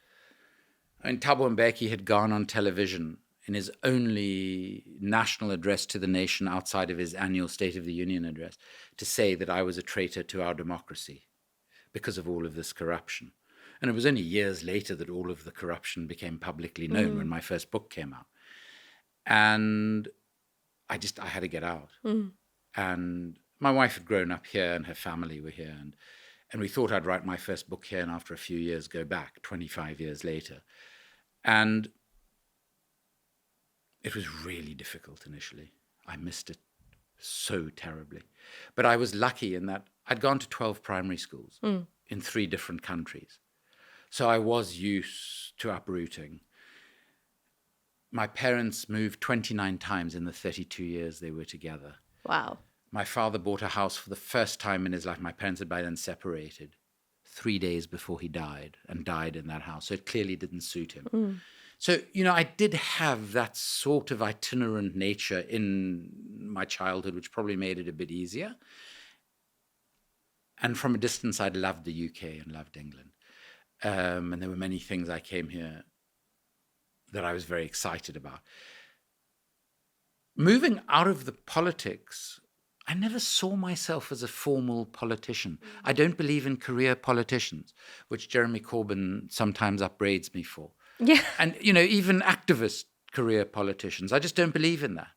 I mean, Thabo Mbeki had gone on television in his only national address to the nation outside of his annual State of the Union address to say that I was a traitor to our democracy because of all of this corruption. And it was only years later that all of the corruption became publicly known when my first book came out. And I had to get out. And my wife had grown up here and her family were here. And we thought I'd write my first book here and after a few years go back, 25 years later. And it was really difficult initially. I missed it so terribly. But I was lucky in that I'd gone to 12 primary schools in 3 different countries. So I was used to uprooting. My parents moved 29 times in the 32 years they were together. Wow. My father bought a house for the first time in his life. My parents had by then separated 3 days before he died, and died in that house. So it clearly didn't suit him. So, I did have that sort of itinerant nature in my childhood, which probably made it a bit easier. And from a distance, I'd loved the UK and loved England. And there were many things I came here that I was very excited about. Moving out of the politics, I never saw myself as a formal politician. I don't believe in career politicians, which Jeremy Corbyn sometimes upbraids me for. Yeah. And, even activist career politicians, I just don't believe in that.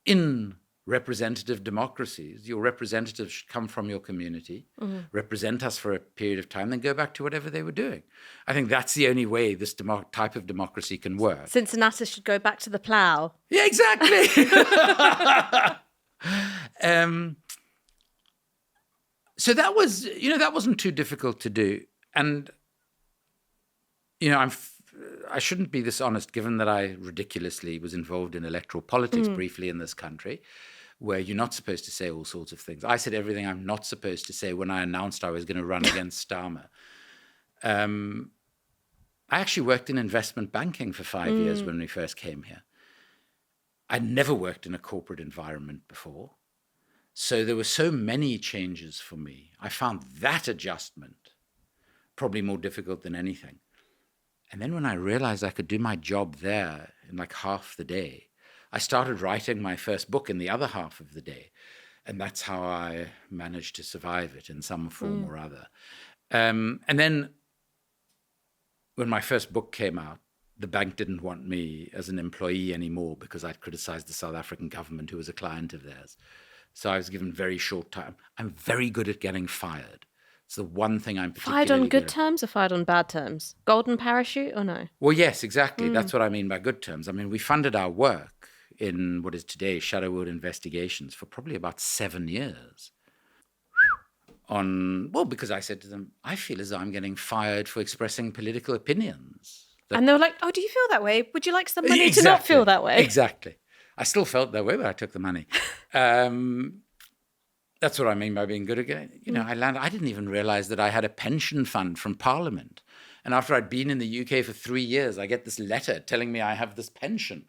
In representative democracies, your representatives should come from your community, represent us for a period of time, then go back to whatever they were doing. I think that's the only way this type of democracy can work. Cincinnati should go back to the plough. Yeah, exactly. So that was, that wasn't too difficult to do. And, I shouldn't be this honest, given that I ridiculously was involved in electoral politics briefly in this country, where you're not supposed to say all sorts of things. I said everything I'm not supposed to say when I announced I was going to run against Starmer. I actually worked in investment banking for 5 years when we first came here. I'd never worked in a corporate environment before. So there were so many changes for me. I found that adjustment probably more difficult than anything. And then when I realized I could do my job there in like half the day, I started writing my first book in the other half of the day. And that's how I managed to survive it in some form or other. And then when my first book came out, the bank didn't want me as an employee anymore because I'd criticized the South African government, who was a client of theirs. So I was given very short time. I'm very good at getting fired. It's the one thing I'm particularly Fired on good at. terms or fired on bad terms? Golden parachute or no? Well, yes, exactly. That's what I mean by good terms. I mean, we funded our work in what is today Shadow World Investigations for probably about 7 years. Because I said to them, I feel as though I'm getting fired for expressing political opinions. And they were like, oh, do you feel that way? Would you like some money to not feel that way? Exactly. I still felt that way, but I took the money. That's what I mean by being good again. I didn't even realize that I had a pension fund from Parliament. And after I'd been in the UK for 3 years, I get this letter telling me I have this pension,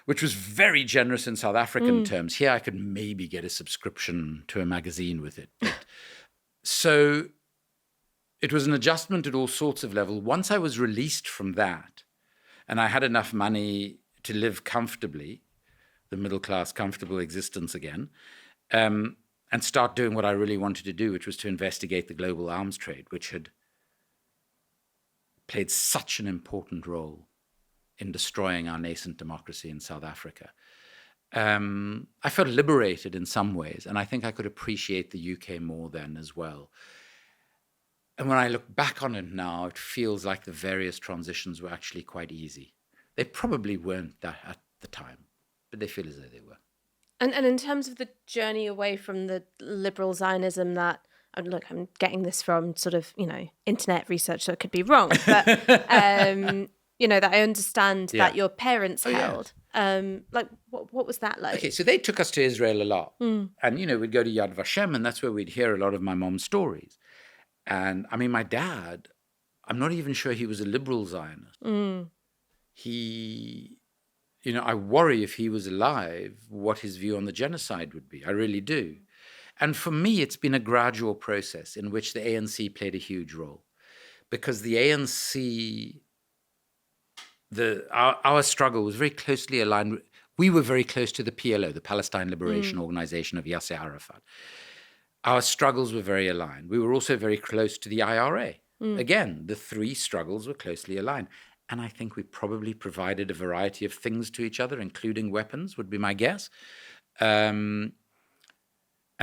which was very generous in South African terms. Here I could maybe get a subscription to a magazine with it. So it was an adjustment at all sorts of levels. Once I was released from that and I had enough money to live comfortably, the middle-class comfortable existence again, and start doing what I really wanted to do, which was to investigate the global arms trade, which had played such an important role in destroying our nascent democracy in South Africa. I felt liberated in some ways, and I think I could appreciate the UK more then as well. And when I look back on it now, it feels like the various transitions were actually quite easy. They probably weren't that at the time, but they feel as though they were. And in terms of the journey away from the liberal Zionism that, look, I'm getting this from sort of, internet research, so it could be wrong, but, that I understand that your parents held. Yeah. What was that like? Okay, so they took us to Israel a lot. And, we'd go to Yad Vashem, and that's where we'd hear a lot of my mom's stories. And, I mean, my dad, I'm not even sure he was a liberal Zionist. He... I worry if he was alive, what his view on the genocide would be. I really do. And for me, it's been a gradual process in which the ANC played a huge role. Because the ANC, our struggle was very closely aligned. We were very close to the PLO, the Palestine Liberation Organization of Yasser Arafat. Our struggles were very aligned. We were also very close to the IRA. Again, the 3 struggles were closely aligned. And I think we probably provided a variety of things to each other, including weapons, would be my guess. And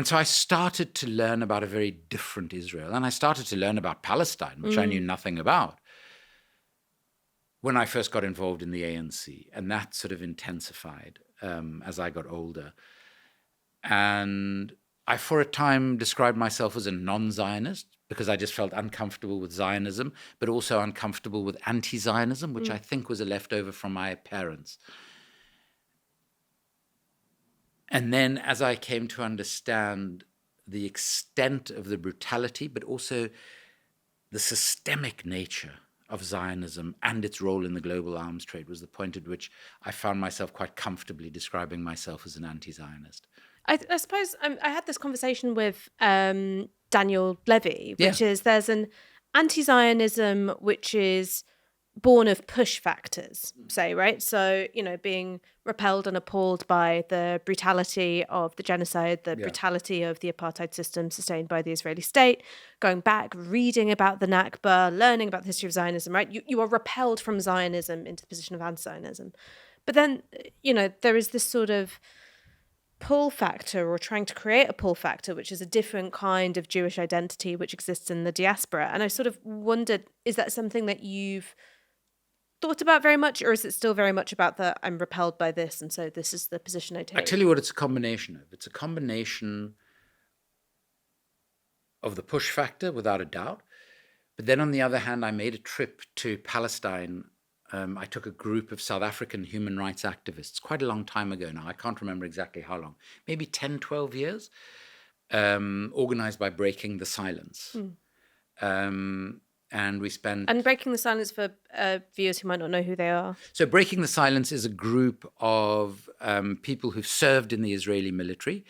so I started to learn about a very different Israel. And I started to learn about Palestine, which I knew nothing about, when I first got involved in the ANC. And that sort of intensified as I got older. And I, for a time, described myself as a non-Zionist because I just felt uncomfortable with Zionism, but also uncomfortable with anti-Zionism, which I think was a leftover from my parents. And then as I came to understand the extent of the brutality, but also the systemic nature of Zionism and its role in the global arms trade, was the point at which I found myself quite comfortably describing myself as an anti-Zionist. I suppose I had this conversation with Daniel Levy, which is there's an anti-Zionism which is born of push factors, say, right? So, being repelled and appalled by the brutality of the genocide, the brutality of the apartheid system sustained by the Israeli state, going back, reading about the Nakba, learning about the history of Zionism, right? You are repelled from Zionism into the position of anti-Zionism. But then, there is this sort of pull factor, or trying to create a pull factor, which is a different kind of Jewish identity which exists in the diaspora. And I sort of wondered, is that something that you've thought about very much, or is it still very much about the I'm repelled by this and so this is the position I take? I tell you what it's a combination of. It's a combination of the push factor, without a doubt. But then on the other hand, I made a trip to Palestine. I took a group of South African human rights activists quite a long time ago now. I can't remember exactly how long, maybe 10, 12 years, organized by Breaking the Silence. And we spent... And Breaking the Silence, for viewers who might not know who they are. So Breaking the Silence is a group of people who've served in the Israeli military,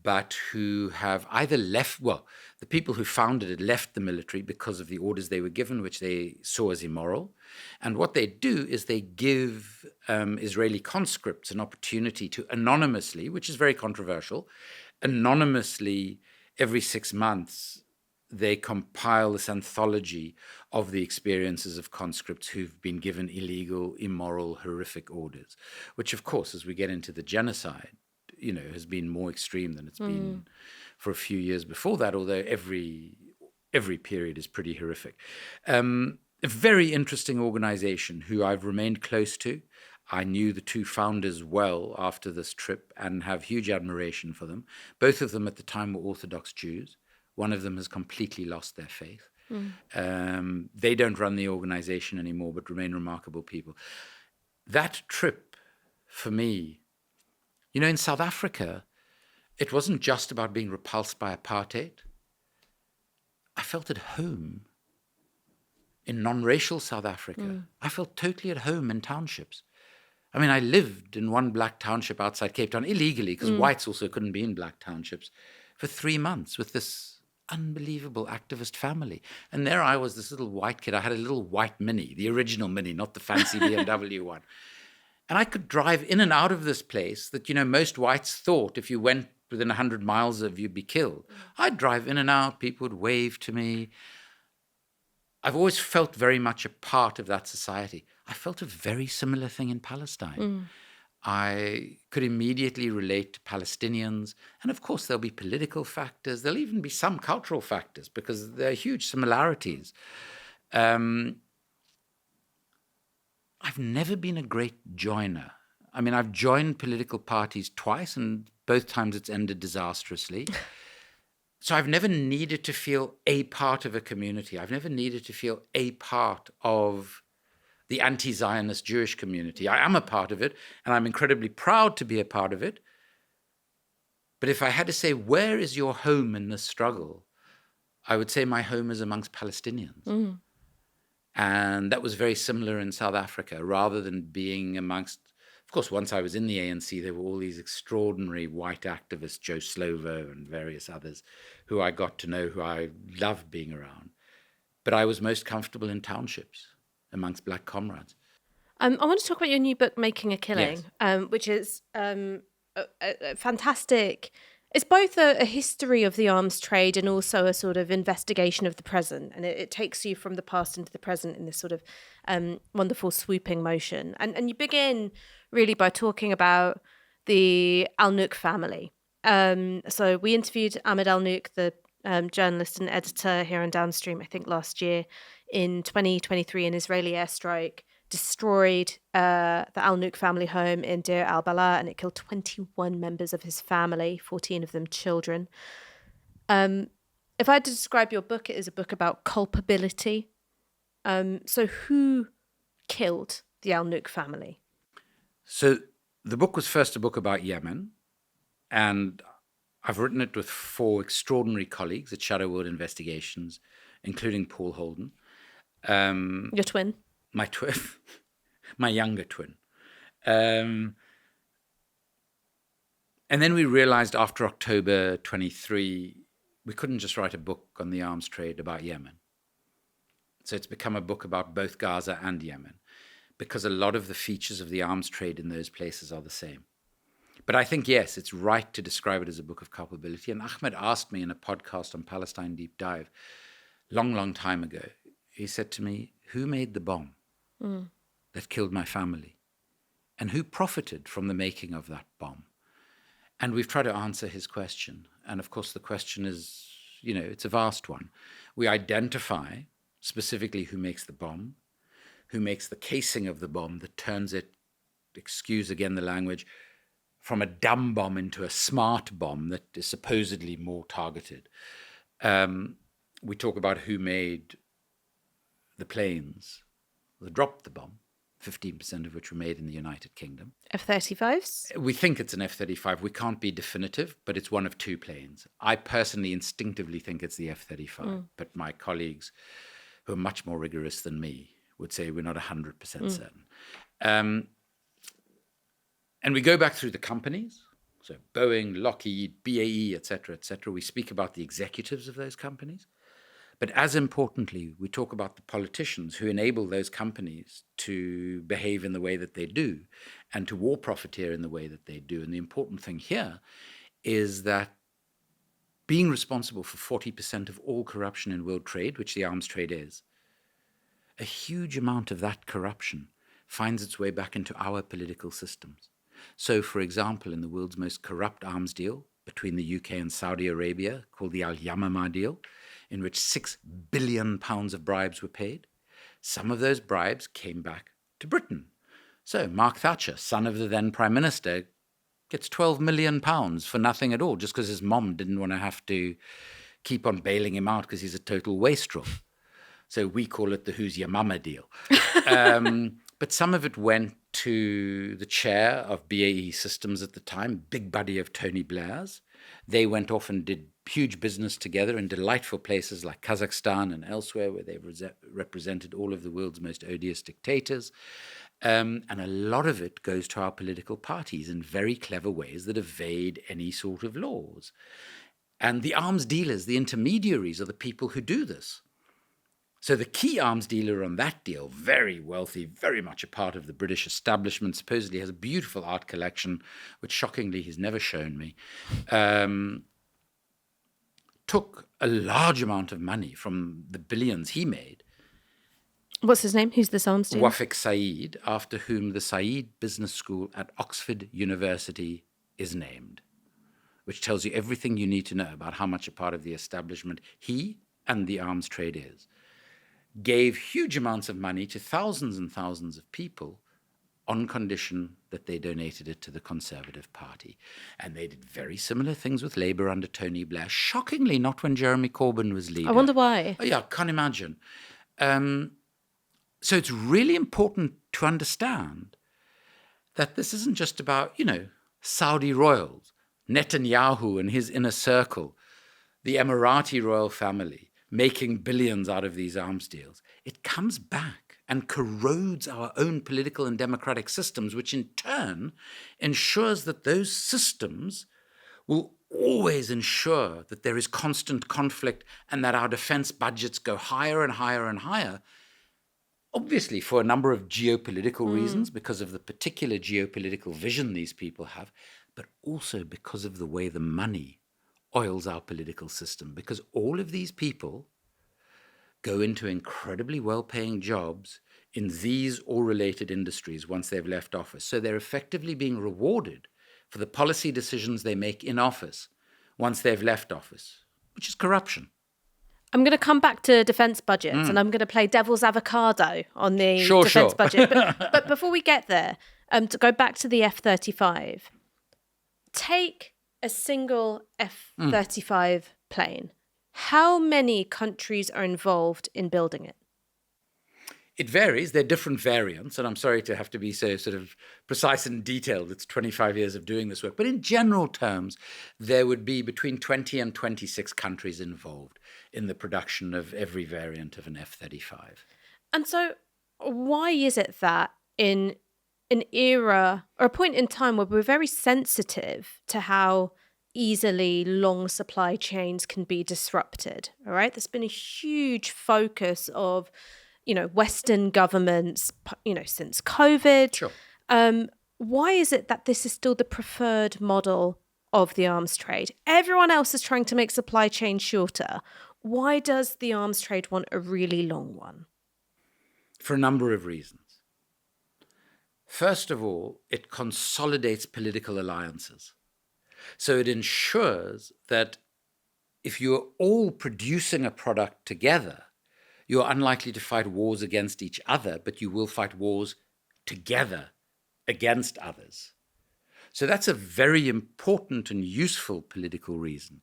but who have either left, the people who founded it left the military because of the orders they were given, which they saw as immoral. And what they do is they give Israeli conscripts an opportunity to anonymously, which is very controversial, anonymously every 6 months, they compile this anthology of the experiences of conscripts who've been given illegal, immoral, horrific orders, which, of course, as we get into the genocide, has been more extreme than it's been for a few years before that, although every period is pretty horrific. A very interesting organization who I've remained close to. I knew the two founders well after this trip and have huge admiration for them. Both of them at the time were Orthodox Jews. One of them has completely lost their faith. They don't run the organization anymore, but remain remarkable people. That trip, for me, in South Africa, it wasn't just about being repulsed by apartheid. I felt at home in non-racial South Africa. I felt totally at home in townships. I mean, I lived in one black township outside Cape Town, illegally, because whites also couldn't be in black townships, for 3 months with this unbelievable activist family. And there I was, this little white kid. I had a little white Mini, the original Mini, not the fancy BMW one. And I could drive in and out of this place that, most whites thought if you went within 100 miles of you'd be killed. I'd drive in and out. People would wave to me. I've always felt very much a part of that society. I felt a very similar thing in Palestine. I could immediately relate to Palestinians. And of course, there'll be political factors. There'll even be some cultural factors because there are huge similarities. I've never been a great joiner. I mean, I've joined political parties twice, and both times it's ended disastrously. So I've never needed to feel a part of a community. I've never needed to feel a part of the anti-Zionist Jewish community. I am a part of it, and I'm incredibly proud to be a part of it. But if I had to say, where is your home in this struggle? I would say my home is amongst Palestinians. And that was very similar in South Africa, rather than being amongst, of course, once I was in the ANC, there were all these extraordinary white activists, Joe Slovo and various others, who I got to know, who I loved being around. But I was most comfortable in townships amongst black comrades. I want to talk about your new book, Making a Killing, which is a fantastic It's both a history of the arms trade and also a sort of investigation of the present. And it takes you from the past into the present in this sort of wonderful swooping motion. And you begin really by talking about the Al-Nouk family. So we interviewed Ahmed Al-Nouk, the journalist and editor here on Downstream, I think last year. In 2023, an Israeli airstrike destroyed the Al-Nouk family home in Deir al-Balah, and it killed 21 members of his family, 14 of them children. If I had to describe your book, it is a book about culpability. So who killed the Al-Nouk family? So the book was first a book about Yemen, and I've written it with 4 extraordinary colleagues at Shadow World Investigations, including Paul Holden. Your twin? My twin, my younger twin. And then we realized after October 23, we couldn't just write a book on the arms trade about Yemen. So it's become a book about both Gaza and Yemen, because a lot of the features of the arms trade in those places are the same. But I think, yes, it's right to describe it as a book of culpability. And Ahmed asked me in a podcast on Palestine Deep Dive, long time ago, he said to me, who made the bomb that killed my family? And who profited from the making of that bomb? And we've tried to answer his question. And of course, the question is, it's a vast one. We identify specifically who makes the bomb, who makes the casing of the bomb that turns it, excuse again the language, from a dumb bomb into a smart bomb that is supposedly more targeted. We talk about who made the planes that dropped the bomb, 15% of which were made in the United Kingdom. F-35s? We think it's an F-35. We can't be definitive, but it's one of 2 planes. I personally instinctively think it's the F-35, but my colleagues, who are much more rigorous than me, would say we're not 100% certain. And we go back through the companies, so Boeing, Lockheed, BAE, et cetera, et cetera. We speak about the executives of those companies. But as importantly, we talk about the politicians who enable those companies to behave in the way that they do and to war profiteer in the way that they do. And the important thing here is that being responsible for 40% of all corruption in world trade, which the arms trade is, a huge amount of that corruption finds its way back into our political systems. So, for example, in the world's most corrupt arms deal between the UK and Saudi Arabia, called the Al-Yamama deal, in which £6 billion of bribes were paid, some of those bribes came back to Britain. So Mark Thatcher, son of the then Prime Minister, gets £12 million for nothing at all, just because his mom didn't want to have to keep on bailing him out because he's a total wastrel. So we call it the Who's Your Mama deal. But some of it went to the chair of BAE Systems at the time, big buddy of Tony Blair's. They went off and did huge business together in delightful places like Kazakhstan and elsewhere, where they represented all of the world's most odious dictators. And a lot of it goes to our political parties in very clever ways that evade any sort of laws. And the arms dealers, the intermediaries, are the people who do this. So the key arms dealer on that deal, very wealthy, very much a part of the British establishment, supposedly has a beautiful art collection, which shockingly he's never shown me, took a large amount of money from the billions he made. What's his name? Who's this arms dealer? Wafiq Saeed, after whom the Saeed Business School at Oxford University is named, which tells you everything you need to know about how much a part of the establishment he and the arms trade is. Gave huge amounts of money to thousands and thousands of people on condition that they donated it to the Conservative Party. And they did very similar things with Labour under Tony Blair. Shockingly, not when Jeremy Corbyn was leader. I wonder why. Oh, yeah, can't imagine. So it's really important to understand that this isn't just about, Saudi royals, Netanyahu and his inner circle, the Emirati royal family, making billions out of these arms deals. It comes back and corrodes our own political and democratic systems, which in turn ensures that those systems will always ensure that there is constant conflict and that our defense budgets go higher and higher and higher, obviously for a number of geopolitical reasons, because of the particular geopolitical vision these people have, but also because of the way the money oils our political system, because all of these people go into incredibly well-paying jobs in these or related industries once they've left office. So they're effectively being rewarded for the policy decisions they make in office once they've left office, which is corruption. I'm going to come back to defence budgets and I'm going to play devil's avocado on the Sure. defence budget. But before we get there, to go back to the F-35, take a single F-35 plane. How many countries are involved in building it? It varies. There are different variants, and I'm sorry to have to be so sort of precise and detailed. It's 25 years of doing this work. But in general terms, there would be between 20 and 26 countries involved in the production of every variant of an F-35. And so why is it that in an era or a point in time where we're very sensitive to how easily long supply chains can be disrupted, all right? There's been a huge focus of, Western governments, since COVID. Sure. Why is it that this is still the preferred model of the arms trade? Everyone else is trying to make supply chains shorter. Why does the arms trade want a really long one? For a number of reasons. First of all, it consolidates political alliances. So it ensures that if you're all producing a product together, you're unlikely to fight wars against each other, but you will fight wars together against others. So that's a very important and useful political reason.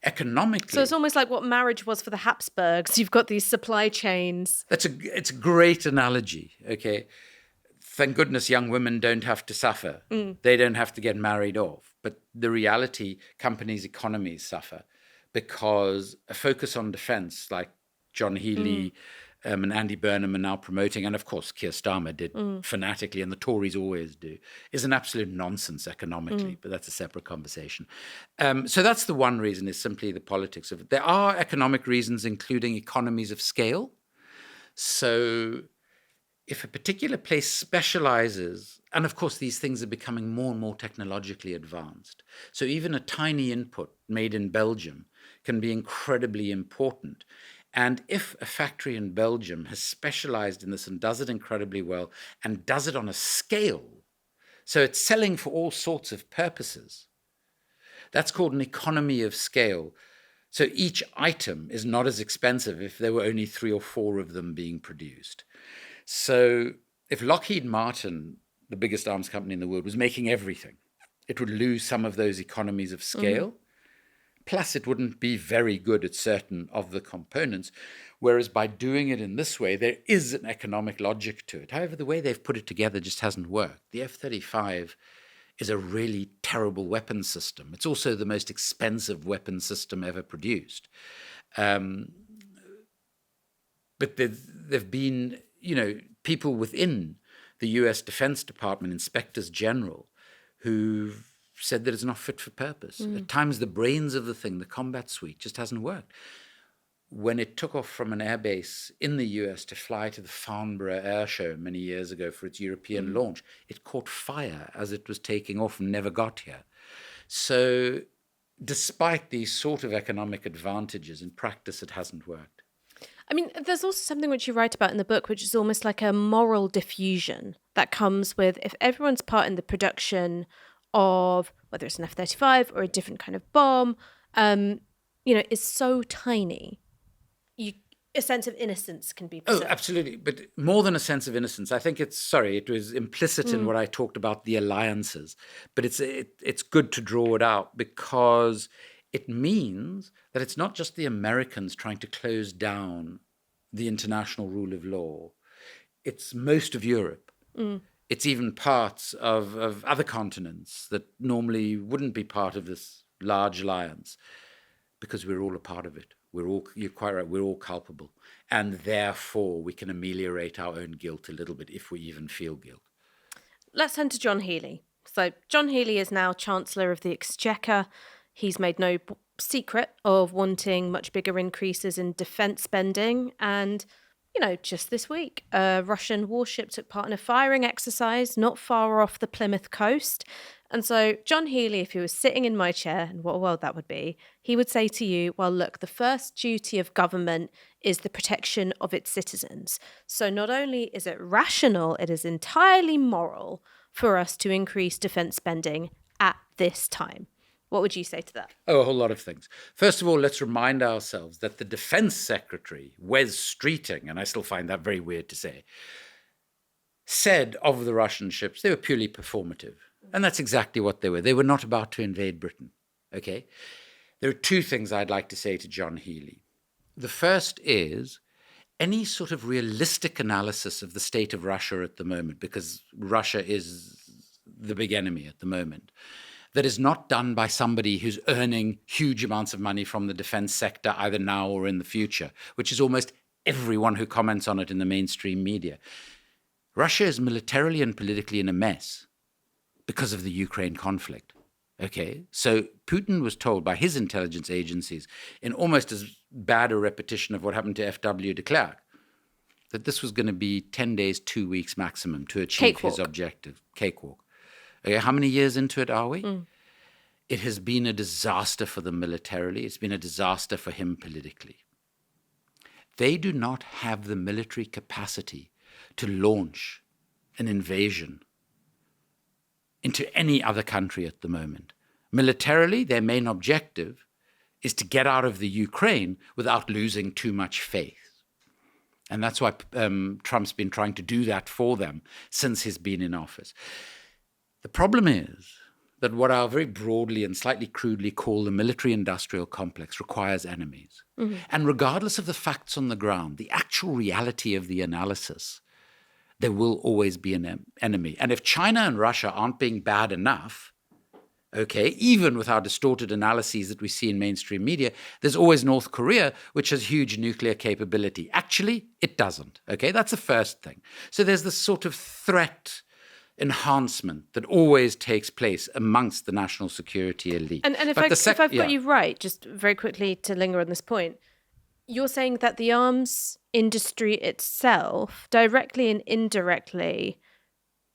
Economically... So it's almost like what marriage was for the Habsburgs. You've got these supply chains. It's a great analogy, okay? Thank goodness young women don't have to suffer. They don't have to get married off. But the reality, companies' economies suffer because a focus on defense, like John Healey and Andy Burnham are now promoting, and of course Keir Starmer did fanatically, and the Tories always do, is an absolute nonsense economically, but that's a separate conversation. So that's the one reason, is simply the politics of it. There are economic reasons, including economies of scale. So if a particular place specializes, and of course these things are becoming more and more technologically advanced, so even a tiny input made in Belgium can be incredibly important. And if a factory in Belgium has specialized in this and does it incredibly well and does it on a scale, so it's selling for all sorts of purposes, that's called an economy of scale. So each item is not as expensive if there were only 3 or 4 of them being produced. So if Lockheed Martin, the biggest arms company in the world, was making everything, it would lose some of those economies of scale. Plus, it wouldn't be very good at certain of the components, whereas by doing it in this way, there is an economic logic to it. However, the way they've put it together just hasn't worked. The F-35 is a really terrible weapon system. It's also the most expensive weapon system ever produced. But there've been, people within the US Defense Department, inspectors general, who've said that it's not fit for purpose. At times, the brains of the thing, the combat suite, just hasn't worked. When it took off from an airbase in the US to fly to the Farnborough Air Show many years ago for its European launch, it caught fire as it was taking off and never got here. So despite these sort of economic advantages, in practice, it hasn't worked. I mean, there's also something which you write about in the book, which is almost like a moral diffusion that comes with, if everyone's part in the production of whether it's an F-35 or a different kind of bomb, is so tiny, a sense of innocence can be preserved. Oh, absolutely. But more than a sense of innocence, I think it was implicit in what I talked about, the alliances. But it's good to draw it out because it means that it's not just the Americans trying to close down the international rule of law. It's most of Europe. It's even parts of other continents that normally wouldn't be part of this large alliance, because we're all a part of it. You're quite right, we're all culpable. And therefore, we can ameliorate our own guilt a little bit if we even feel guilt. Let's turn to John Healey. So John Healey is now Chancellor of the Exchequer. He's made no secret of wanting much bigger increases in defence spending. And just this week, a Russian warship took part in a firing exercise not far off the Plymouth coast. And so John Healey, if he was sitting in my chair, and what a world that would be, he would say to you, well, look, the first duty of government is the protection of its citizens. So not only is it rational, it is entirely moral for us to increase defence spending at this time. What would you say to that? Oh, a whole lot of things. First of all, let's remind ourselves that the Defence Secretary, Wes Streeting, and I still find that very weird to say, said of the Russian ships, they were purely performative. And that's exactly what they were. They were not about to invade Britain. Okay? There are two things I'd like to say to John Healey. The first is any sort of realistic analysis of the state of Russia at the moment, because Russia is the big enemy at the moment, that is not done by somebody who's earning huge amounts of money from the defense sector either now or in the future, which is almost everyone who comments on it in the mainstream media. Russia is militarily and politically in a mess because of the Ukraine conflict. Okay, so Putin was told by his intelligence agencies, in almost as bad a repetition of what happened to F.W. de Klerk, that this was going to be 10 days, 2 weeks maximum to achieve his objective. Cakewalk. Okay, how many years into it are we? It has been a disaster for them militarily. It's been a disaster for him politically. They do not have the military capacity to launch an invasion into any other country at the moment. Militarily, their main objective is to get out of the Ukraine without losing too much faith. And that's why Trump's been trying to do that for them since he's been in office. The problem is that what I'll very broadly and slightly crudely call the military-industrial complex requires enemies. And regardless of the facts on the ground, the actual reality of the analysis, there will always be an enemy. And if China and Russia aren't being bad enough, okay, even with our distorted analyses that we see in mainstream media, there's always North Korea, which has huge nuclear capability. Actually, it doesn't, okay? That's the first thing. So there's this sort of threat enhancement that always takes place amongst the national security elite. And if I've got you right, just very quickly to linger on this point, you're saying that the arms industry itself, directly and indirectly,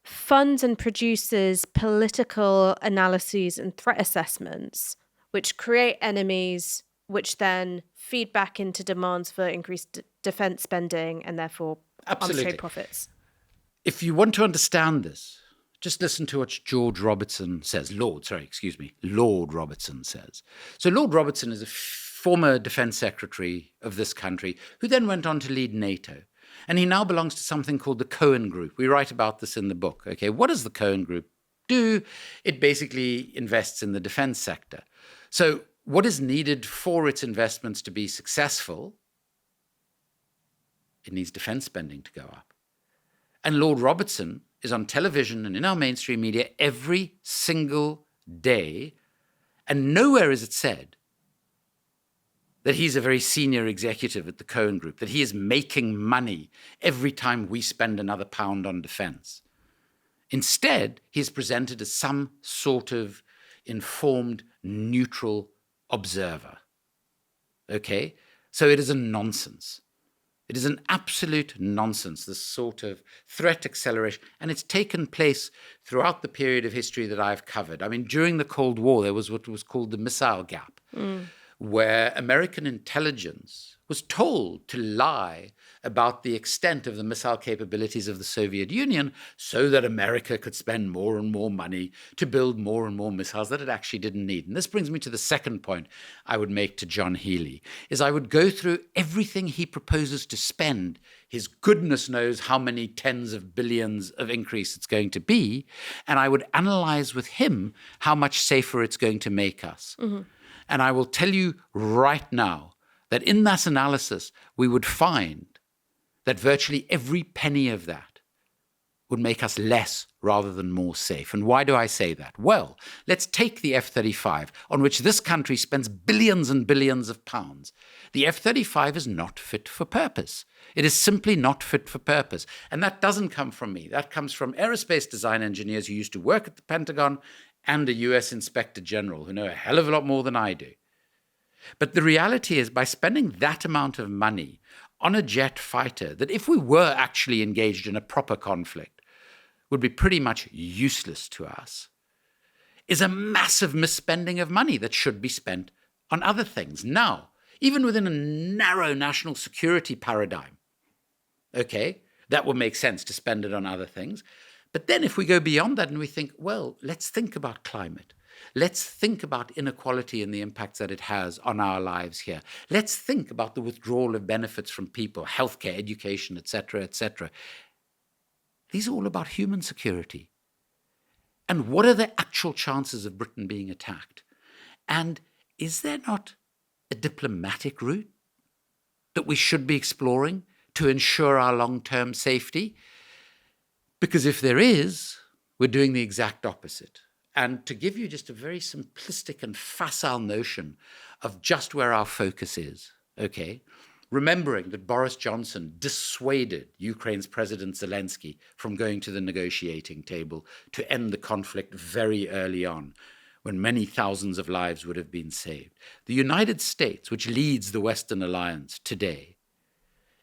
funds and produces political analyses and threat assessments, which create enemies, which then feed back into demands for increased defence spending and therefore arms trade profits. If you want to understand this, just listen to what Lord Robertson says. Lord Robertson says. So Lord Robertson is a former defense secretary of this country who then went on to lead NATO. And he now belongs to something called the Cohen Group. We write about this in the book. Okay, what does the Cohen Group do? It basically invests in the defense sector. So what is needed for its investments to be successful? It needs defense spending to go up. And Lord Robertson is on television and in our mainstream media every single day, and nowhere is it said that he's a very senior executive at the Cohen Group, that he is making money every time we spend another pound on defense. Instead, he is presented as some sort of informed, neutral observer. Okay? So it is a nonsense. It is an absolute nonsense, this sort of threat acceleration. And it's taken place throughout the period of history that I've covered. I mean, during the Cold War, there was what was called the missile gap, where American intelligence was told to lie about the extent of the missile capabilities of the Soviet Union so that America could spend more and more money to build more and more missiles that it actually didn't need. And this brings me to the second point I would make to John Healey, is I would go through everything he proposes to spend, his goodness knows how many tens of billions of increase it's going to be, and I would analyze with him how much safer it's going to make us. And I will tell you right now that in that analysis, we would find that virtually every penny of that would make us less rather than more safe. And why do I say that? Well, let's take the F-35, on which this country spends billions and billions of pounds. The F-35 is not fit for purpose. It is simply not fit for purpose. And that doesn't come from me. That comes from aerospace design engineers who used to work at the Pentagon and a US Inspector General who know a hell of a lot more than I do. But the reality is, by spending that amount of money on a jet fighter that, if we were actually engaged in a proper conflict, would be pretty much useless to us, is a massive misspending of money that should be spent on other things. Now, even within a narrow national security paradigm, okay, that would make sense to spend it on other things. But then if we go beyond that and we think, well, let's think about climate. Let's think about inequality and the impacts that it has on our lives here. Let's think about the withdrawal of benefits from people, healthcare, education, etc., etc. These are all about human security. And what are the actual chances of Britain being attacked? And is there not a diplomatic route that we should be exploring to ensure our long-term safety? Because if there is, we're doing the exact opposite. And to give you just a very simplistic and facile notion of just where our focus is, okay, remembering that Boris Johnson dissuaded Ukraine's President Zelensky from going to the negotiating table to end the conflict very early on, when many thousands of lives would have been saved. The United States, which leads the Western Alliance today,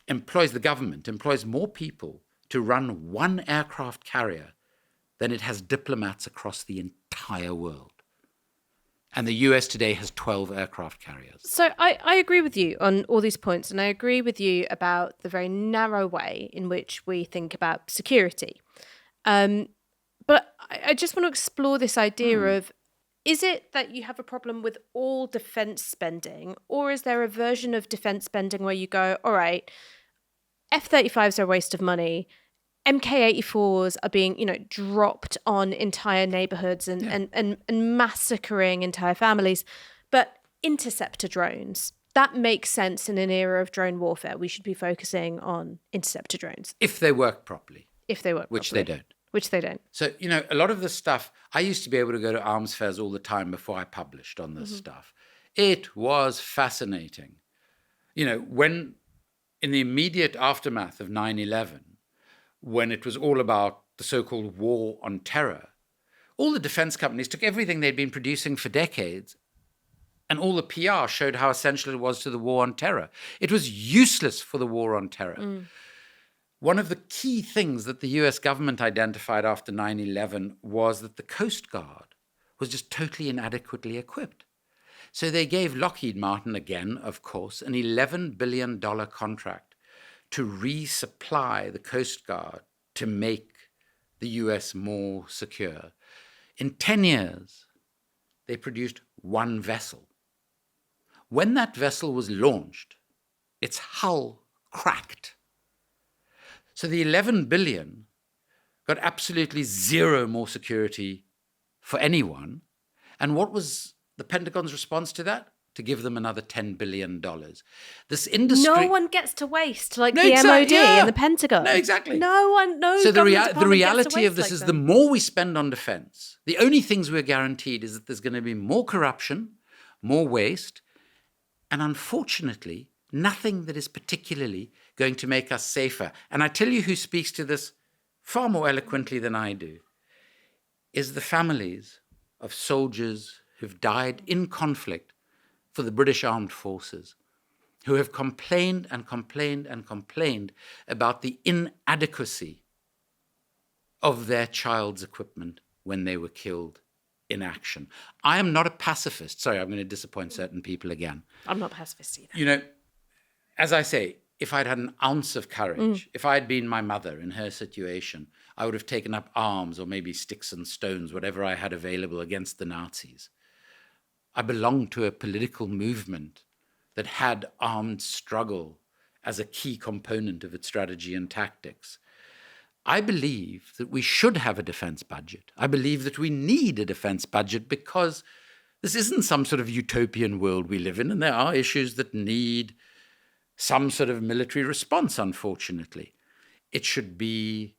the government employs more people to run one aircraft carrier than it has diplomats across the entire world. And the US today has 12 aircraft carriers. So I agree with you on all these points, and I agree with you about the very narrow way in which we think about security. But I just want to explore this idea of, is it that you have a problem with all defence spending, or is there a version of defence spending where you go, all right, F-35s are a waste of money, MK-84s are being, dropped on entire neighbourhoods and massacring entire families. But interceptor drones, that makes sense in an era of drone warfare. We should be focusing on interceptor drones. If they work properly. Which they don't. So, a lot of the stuff, I used to be able to go to arms fairs all the time before I published on this stuff. It was fascinating. When in the immediate aftermath of 9/11, when it was all about the so-called war on terror, all the defense companies took everything they'd been producing for decades, and all the PR showed how essential it was to the war on terror. It was useless for the war on terror. One of the key things that the US government identified after 9/11 was that the Coast Guard was just totally inadequately equipped. So they gave Lockheed Martin, again, of course, an $11 billion contract to resupply the Coast Guard to make the US more secure. In 10 years, they produced one vessel. When that vessel was launched, its hull cracked. So the 11 billion got absolutely zero more security for anyone. And what was the Pentagon's response to that? To give them another $10 billion. This industry... No one gets to waste the MOD and the Pentagon. No, exactly. So the reality of this is the more we spend on defense, the only things we're guaranteed is that there's going to be more corruption, more waste, and unfortunately, nothing that is particularly going to make us safer. And I tell you who speaks to this far more eloquently than I do, is the families of soldiers who've died in conflict for the British Armed Forces, who have complained and complained and complained about the inadequacy of their child's equipment when they were killed in action. I am not a pacifist. Sorry, I'm going to disappoint certain people again. I'm not a pacifist either. As I say, if I'd had an ounce of courage, if I'd been my mother in her situation, I would have taken up arms or maybe sticks and stones, whatever I had available against the Nazis. I belonged to a political movement that had armed struggle as a key component of its strategy and tactics. I believe that we should have a defense budget. I believe that we need a defense budget because this isn't some sort of utopian world we live in, and there are issues that need some sort of military response, unfortunately. It should be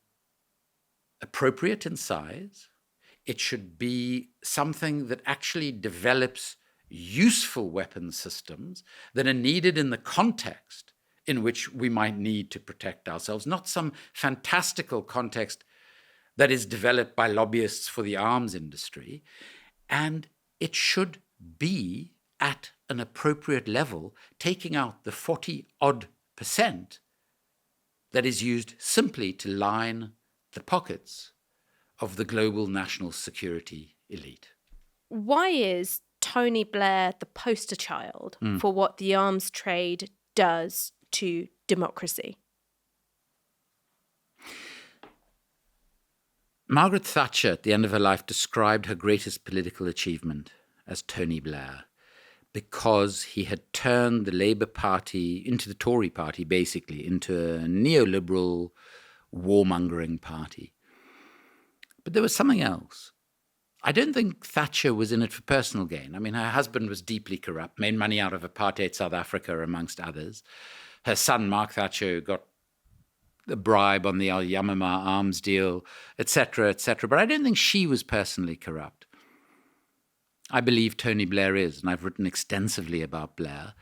appropriate in size. It should be something that actually develops useful weapon systems that are needed in the context in which we might need to protect ourselves, not some fantastical context that is developed by lobbyists for the arms industry. And it should be at an appropriate level, taking out the 40-odd% that is used simply to line the pockets of the global national security elite. Why is Tony Blair the poster child for what the arms trade does to democracy? Margaret Thatcher, at the end of her life, described her greatest political achievement as Tony Blair, because he had turned the Labour Party into the Tory party, basically, into a neoliberal, warmongering party. But there was something else. I don't think Thatcher was in it for personal gain. I mean, her husband was deeply corrupt, made money out of apartheid South Africa, amongst others. Her son, Mark Thatcher, got the bribe on the Al Yamama arms deal, etc., etc. But I don't think she was personally corrupt. I believe Tony Blair is, and I've written extensively about Blair.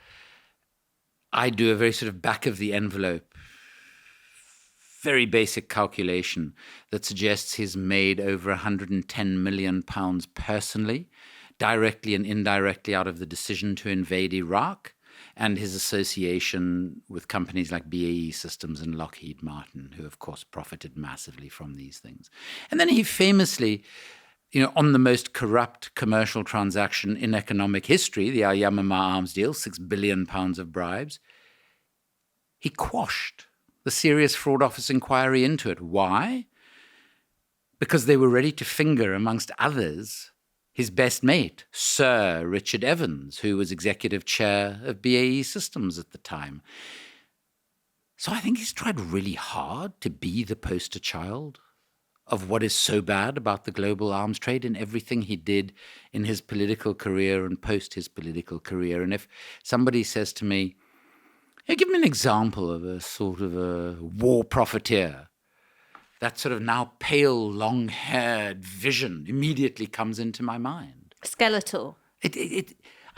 I do a very sort of back-of-the-envelope, very basic calculation that suggests he's made over £110 million personally, directly and indirectly out of the decision to invade Iraq, and his association with companies like BAE Systems and Lockheed Martin, who, of course, profited massively from these things. And then he famously, on the most corrupt commercial transaction in economic history, the Al Yamama arms deal, £6 billion of bribes, he quashed the Serious Fraud Office inquiry into it. Why? Because they were ready to finger, amongst others, his best mate, Sir Richard Evans, who was executive chair of BAE Systems at the time. So I think he's tried really hard to be the poster child of what is so bad about the global arms trade in everything he did in his political career and post his political career. And if somebody says to me, hey, give me an example of a sort of a war profiteer, that sort of now pale, long-haired vision immediately comes into my mind. Skeletal. I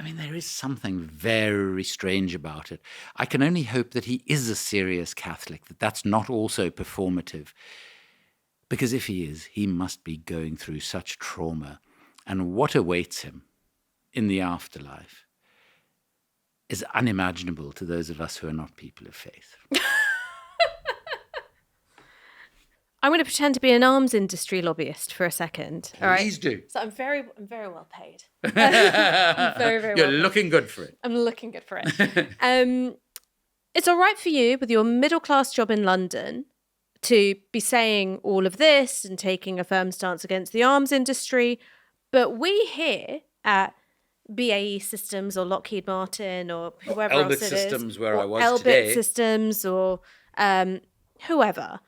mean, there is something very strange about it. I can only hope that he is a serious Catholic, that that's not also performative. Because if he is, he must be going through such trauma. And what awaits him in the afterlife is unimaginable to those of us who are not people of faith. I'm going to pretend to be an arms industry lobbyist for a second. All right? Please do. So I'm very well paid. I'm very You're well paid. looking good for it. I'm looking good for it. It's all right for you with your middle-class job in London to be saying all of this and taking a firm stance against the arms industry. But we here at BAE Systems or Lockheed Martin or whoever Elbit else it is. Systems, where I was Elbit today. Systems or whoever.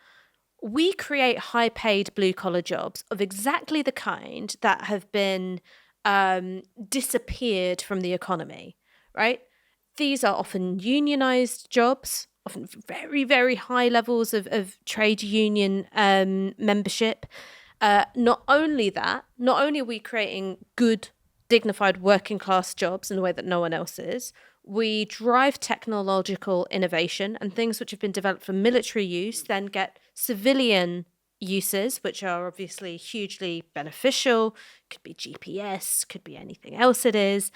We create high-paid blue-collar jobs of exactly the kind that have been disappeared from the economy, right? These are often unionized jobs, often very, very high levels of trade union membership. Not only are we creating good, dignified working-class jobs in a way that no one else is, we drive technological innovation, and things which have been developed for military use then get civilian uses, which are obviously hugely beneficial. Could be GPS, could be anything else it is.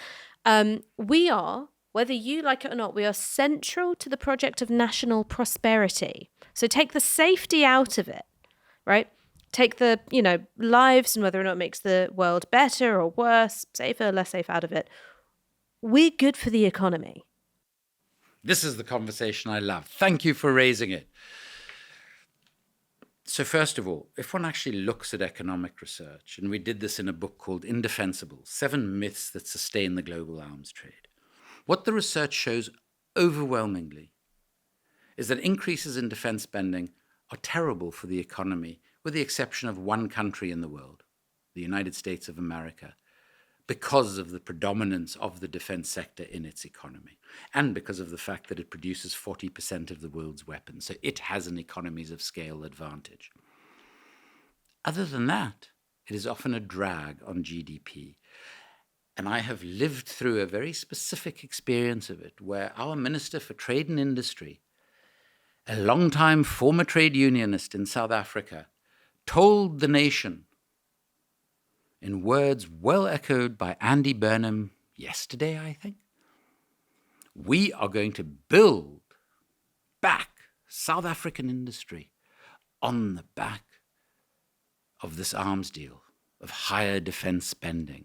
We are, whether you like it or not, we are central to the project of national prosperity. So take the safety out of it, right? Take the, lives and whether or not it makes the world better or worse, safer, less safe out of it. We're good for the economy. This is the conversation I love. Thank you for raising it. So first of all, if one actually looks at economic research, and we did this in a book called Indefensible, 7 Myths That Sustain the Global Arms Trade, what the research shows overwhelmingly is that increases in defense spending are terrible for the economy, with the exception of one country in the world, the United States of America, because of the predominance of the defense sector in its economy, and because of the fact that it produces 40% of the world's weapons. So it has an economies of scale advantage. Other than that, it is often a drag on GDP. And I have lived through a very specific experience of it, where our Minister for Trade and Industry, a long-time former trade unionist in South Africa, told the nation, in words well echoed by Andy Burnham yesterday, I think, we are going to build back South African industry on the back of this arms deal, of higher defense spending.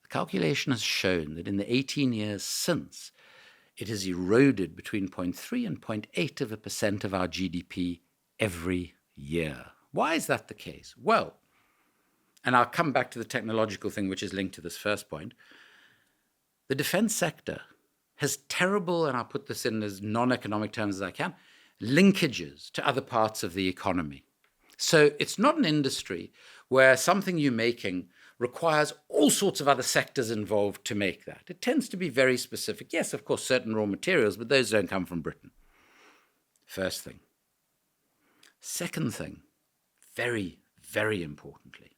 The calculation has shown that in the 18 years since, it has eroded between 0.3 and 0.8% of our GDP every year. Why is that the case? Well, and I'll come back to the technological thing, which is linked to this first point. The defense sector has terrible, and I'll put this in as non-economic terms as I can, linkages to other parts of the economy. So it's not an industry where something you're making requires all sorts of other sectors involved to make that. It tends to be very specific. Yes, of course, certain raw materials, but those don't come from Britain. First thing. Second thing, very, very importantly,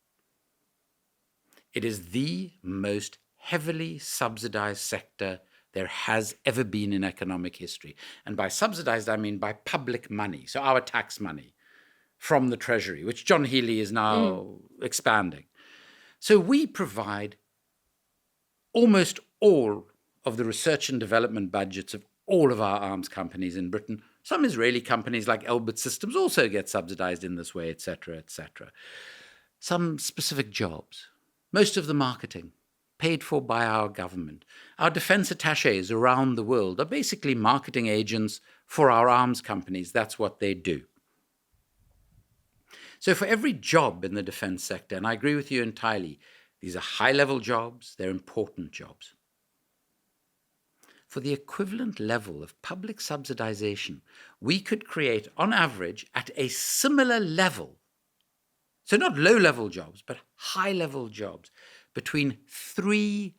it is the most heavily subsidized sector there has ever been in economic history. And by subsidized, I mean by public money, so our tax money from the Treasury, which John Healey is now expanding. So we provide almost all of the research and development budgets of all of our arms companies in Britain. Some Israeli companies like Elbit Systems also get subsidized in this way, etc., etc. Some specific jobs, most of the marketing, paid for by our government. Our defense attaches around the world are basically marketing agents for our arms companies. That's what they do. So for every job in the defense sector, and I agree with you entirely, these are high-level jobs, they're important jobs. For the equivalent level of public subsidization, we could create, on average, at a similar level, so not low-level jobs, but high-level jobs, between 3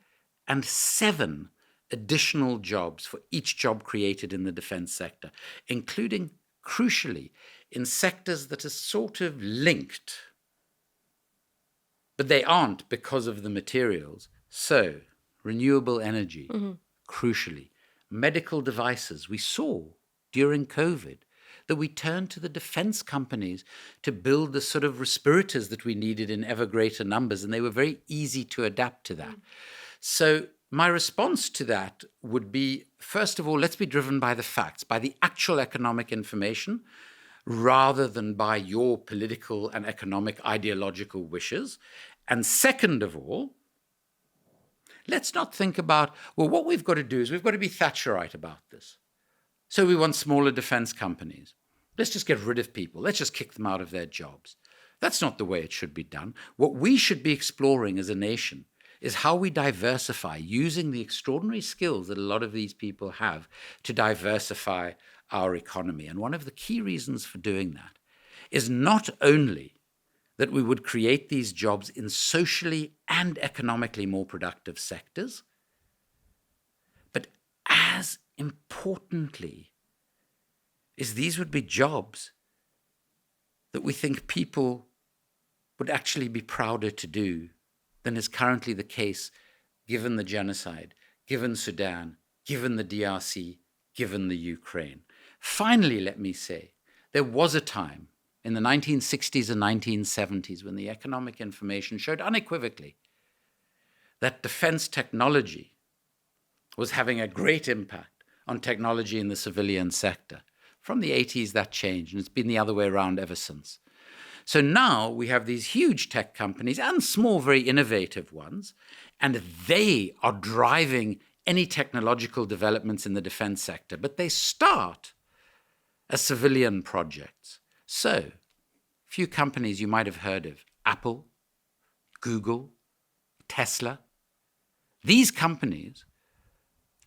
and 7 additional jobs for each job created in the defense sector, including, crucially, in sectors that are sort of linked, but they aren't because of the materials. So, renewable energy, crucially, medical devices. We saw during COVID that we turned to the defense companies to build the sort of respirators that we needed in ever greater numbers, and they were very easy to adapt to that. So my response to that would be, first of all, let's be driven by the facts, by the actual economic information, rather than by your political and economic ideological wishes. And second of all, let's not think about, well, what we've got to do is we've got to be Thatcherite about this. So we want smaller defense companies. Let's just get rid of people. Let's just kick them out of their jobs. That's not the way it should be done. What we should be exploring as a nation is how we diversify, using the extraordinary skills that a lot of these people have to diversify our economy. And one of the key reasons for doing that is not only that we would create these jobs in socially and economically more productive sectors, but as importantly is these would be jobs that we think people would actually be prouder to do than is currently the case given the genocide, given Sudan, given the DRC, given the Ukraine. Finally, let me say, there was a time in the 1960s and 1970s when the economic information showed unequivocally that defense technology was having a great impact on technology in the civilian sector. From the 80s, that changed, and it's been the other way around ever since. So now we have these huge tech companies and small, very innovative ones, and they are driving any technological developments in the defense sector, but they start as civilian projects. So, a few companies you might have heard of: Apple, Google, Tesla. These companies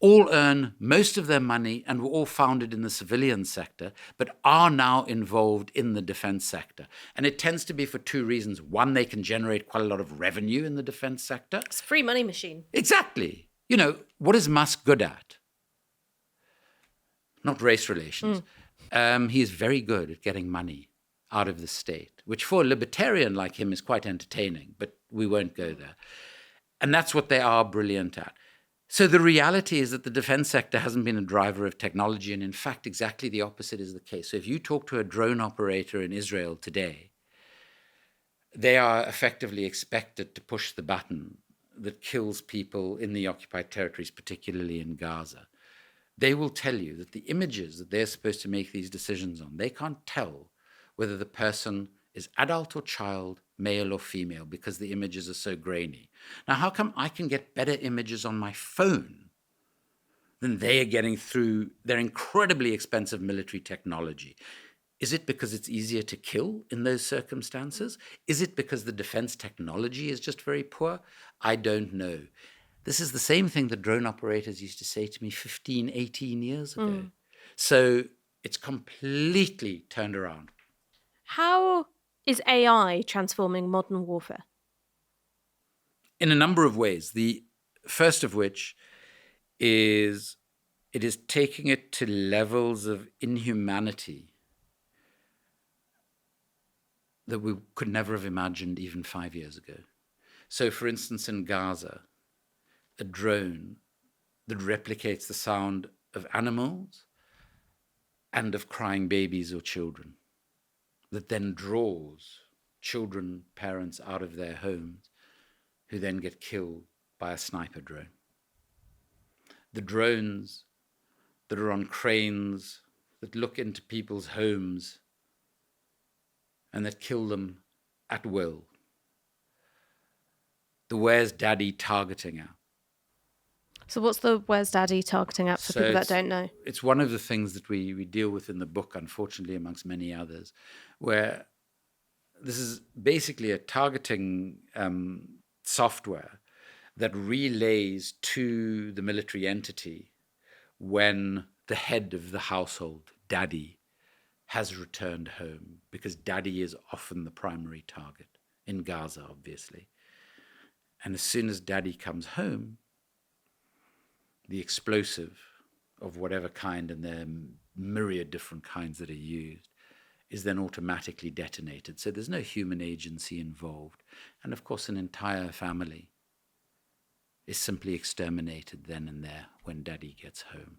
all earn most of their money and were all founded in the civilian sector, but are now involved in the defense sector. And it tends to be for two reasons. One, they can generate quite a lot of revenue in the defense sector. It's a free money machine. Exactly. You know, what is Musk good at? Not race relations. He is very good at getting money out of the state, which for a libertarian like him is quite entertaining, but we won't go there. And that's what they are brilliant at. So the reality is that the defense sector hasn't been a driver of technology, and in fact, exactly the opposite is the case. So if you talk to a drone operator in Israel today, they are effectively expected to push the button that kills people in the occupied territories, particularly in Gaza. They will tell you that the images that they're supposed to make these decisions on, they can't tell whether the person is adult or child, male or female, because the images are so grainy. Now, how come I can get better images on my phone than they are getting through their incredibly expensive military technology? Is it because it's easier to kill in those circumstances? Is it because the defense technology is just very poor? I don't know. This is the same thing that drone operators used to say to me 15, 18 years ago. So it's completely turned around. How is AI transforming modern warfare? In a number of ways. The first of which is it is taking it to levels of inhumanity that we could never have imagined even 5 years ago. So, for instance, in Gaza, a drone that replicates the sound of animals and of crying babies or children, that then draws children, parents out of their homes, who then get killed by a sniper drone. The drones that are on cranes that look into people's homes and that kill them at will. The Where's Daddy targeting app. So what's the Where's Daddy targeting app for people that don't know? It's one of the things that we deal with in the book, unfortunately, amongst many others, where this is basically a targeting software that relays to the military entity when the head of the household, daddy, has returned home, because daddy is often the primary target in Gaza, obviously. And as soon as daddy comes home, the explosive of whatever kind, and there are myriad different kinds that are used, is then automatically detonated. So there's no human agency involved. And of course, an entire family is simply exterminated then and there when daddy gets home.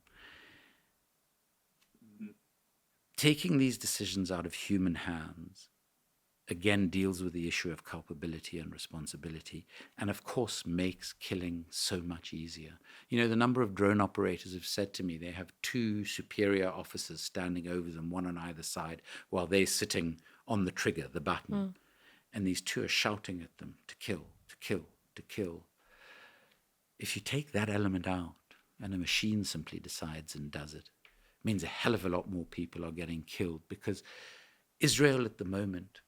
Taking these decisions out of human hands, again, deals with the issue of culpability and responsibility, and of course makes killing so much easier. You know, the number of drone operators have said to me they have 2 superior officers standing over them, one on either side, while they're sitting on the trigger, the button. And these 2 are shouting at them to kill, to kill, to kill. If you take that element out and a machine simply decides and does it, it means a hell of a lot more people are getting killed, because Israel at the moment,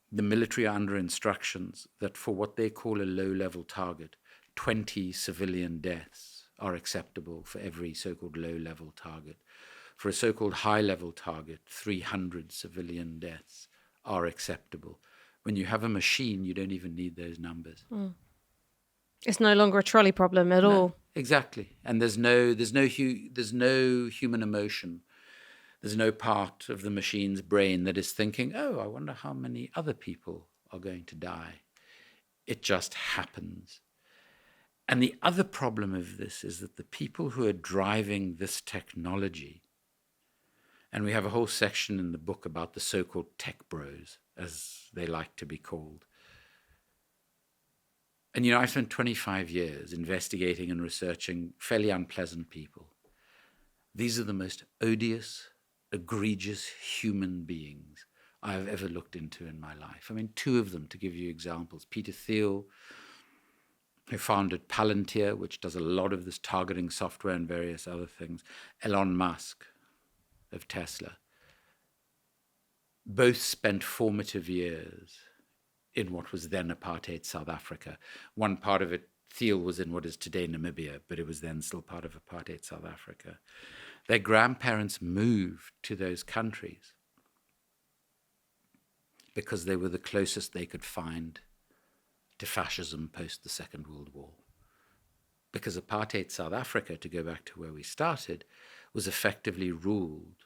the military are under instructions that for what they call a low-level target, 20 civilian deaths are acceptable for every so-called low-level target. For a so-called high-level target, 300 civilian deaths are acceptable. When you have a machine, you don't even need those numbers. It's no longer a trolley problem at all. Exactly. And there's no human emotion. There's no part of the machine's brain that is thinking, oh, I wonder how many other people are going to die. It just happens. And the other problem of this is that the people who are driving this technology, and we have a whole section in the book about the so-called tech bros, as they like to be called. And, you know, I spent 25 years investigating and researching fairly unpleasant people. These are the most odious, egregious human beings I have ever looked into in my life. I mean, 2 of them, to give you examples. Peter Thiel, who founded Palantir, which does a lot of this targeting software and various other things. Elon Musk of Tesla. Both spent formative years in what was then apartheid South Africa. One part of it, Thiel, was in what is today Namibia, but it was then still part of apartheid South Africa. Their grandparents moved to those countries because they were the closest they could find to fascism post the Second World War. Because apartheid South Africa, to go back to where we started, was effectively ruled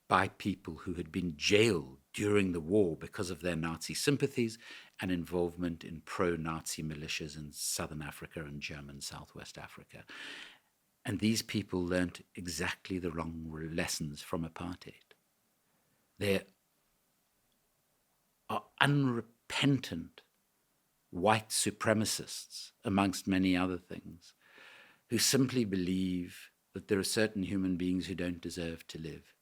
by people who had been jailed during the war because of their Nazi sympathies and involvement in pro-Nazi militias in Southern Africa and German Southwest Africa. And these people learnt exactly the wrong lessons from apartheid. They are unrepentant white supremacists, amongst many other things, who simply believe that there are certain human beings who don't deserve to live.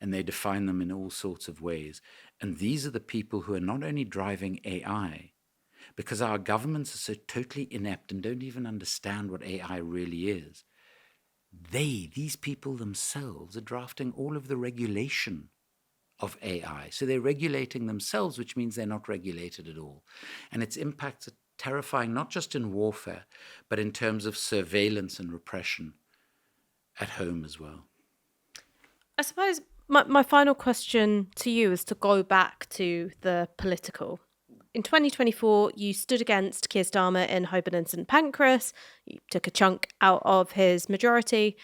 and they define them in all sorts of ways. And these are the people who are not only driving AI, because our governments are so totally inept and don't even understand what AI really is. These people themselves are drafting all of the regulation of AI. So they're regulating themselves, which means they're not regulated at all. And its impacts are terrifying, not just in warfare, but in terms of surveillance and repression at home as well. I suppose my final question to you is to go back to the political. In 2024, you stood against Keir Starmer in Holborn and St Pancras. You took a chunk out of his majority.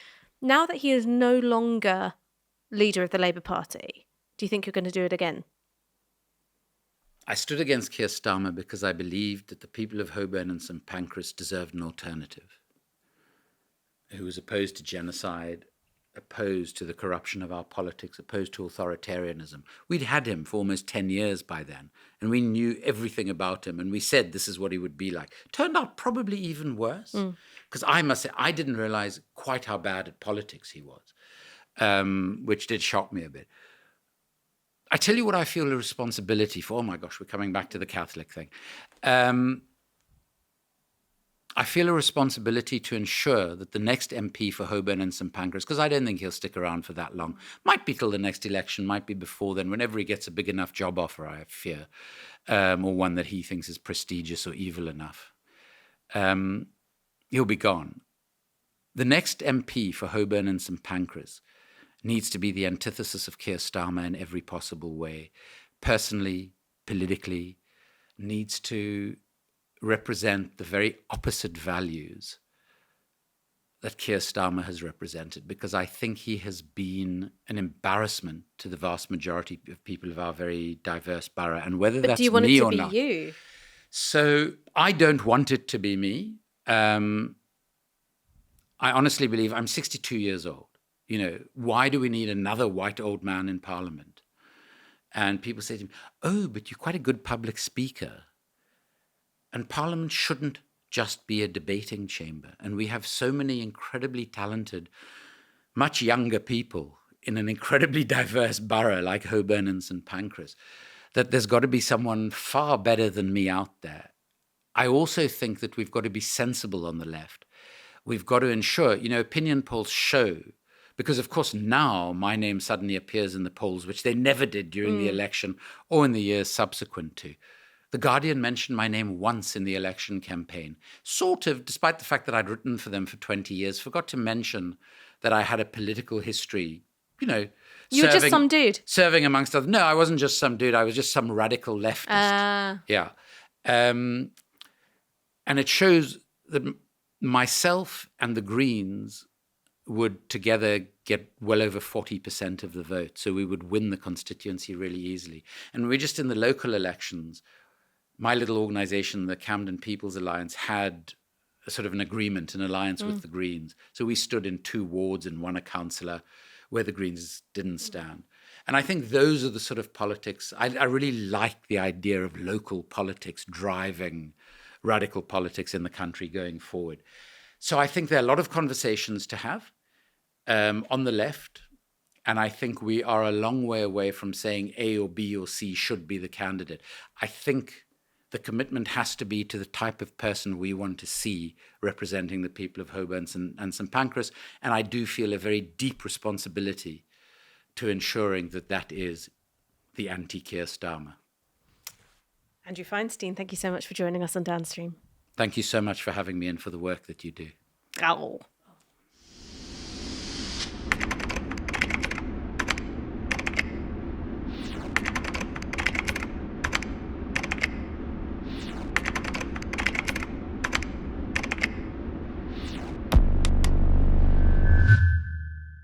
Now that he is no longer leader of the Labour Party, do you think you're going to do it again? I stood against Keir Starmer because I believed that the people of Holborn and St Pancras deserved an alternative, who was opposed to genocide, opposed to the corruption of our politics, opposed to authoritarianism. We'd had him for almost 10 years by then, and we knew everything about him, and we said this is what he would be like. Turned out probably even worse, because I must say, I didn't realize quite how bad at politics he was, which did shock me a bit. I tell you what I feel a responsibility for. Oh my gosh, we're coming back to the Catholic thing. I feel a responsibility to ensure that the next MP for Holborn and St Pancras, because I don't think he'll stick around for that long, might be till the next election, might be before then, whenever he gets a big enough job offer, I fear, or one that he thinks is prestigious or evil enough. He'll be gone. The next MP for Holborn and St Pancras needs to be the antithesis of Keir Starmer in every possible way. Personally, politically, needs to represent the very opposite values that Keir Starmer has represented, because I think he has been an embarrassment to the vast majority of people of our very diverse borough. And whether that's me or not. But do you want it to be you? So I don't want it to be me. I honestly believe I'm 62 years old. Why do we need another white old man in Parliament? And people say to me, oh, but you're quite a good public speaker. And Parliament shouldn't just be a debating chamber. And we have so many incredibly talented, much younger people in an incredibly diverse borough like Holborn and St Pancras, that there's got to be someone far better than me out there. I also think that we've got to be sensible on the left. We've got to ensure, opinion polls show, because of course now my name suddenly appears in the polls, which they never did during the election or in the years subsequent to. The Guardian mentioned my name once in the election campaign, sort of, despite the fact that I'd written for them for 20 years, forgot to mention that I had a political history, You were just some dude. Serving amongst others. No, I wasn't just some dude. I was just some radical leftist. Yeah. And it shows that myself and the Greens would together get well over 40% of the vote. So we would win the constituency really easily. And we're just in the local elections. My little organization, the Camden People's Alliance, had a sort of an agreement, an alliance with the Greens. So we stood in 2 wards and won a councillor where the Greens didn't stand. And I think those are the sort of politics. I really like the idea of local politics driving radical politics in the country going forward. So I think there are a lot of conversations to have on the left. And I think we are a long way away from saying A or B or C should be the candidate. I think the commitment has to be to the type of person we want to see representing the people of Holborn and St Pancras. And I do feel a very deep responsibility to ensuring that that is the anti-Keir Starmer. Andrew Feinstein, thank you so much for joining us on Downstream. Thank you so much for having me and for the work that you do. Oh.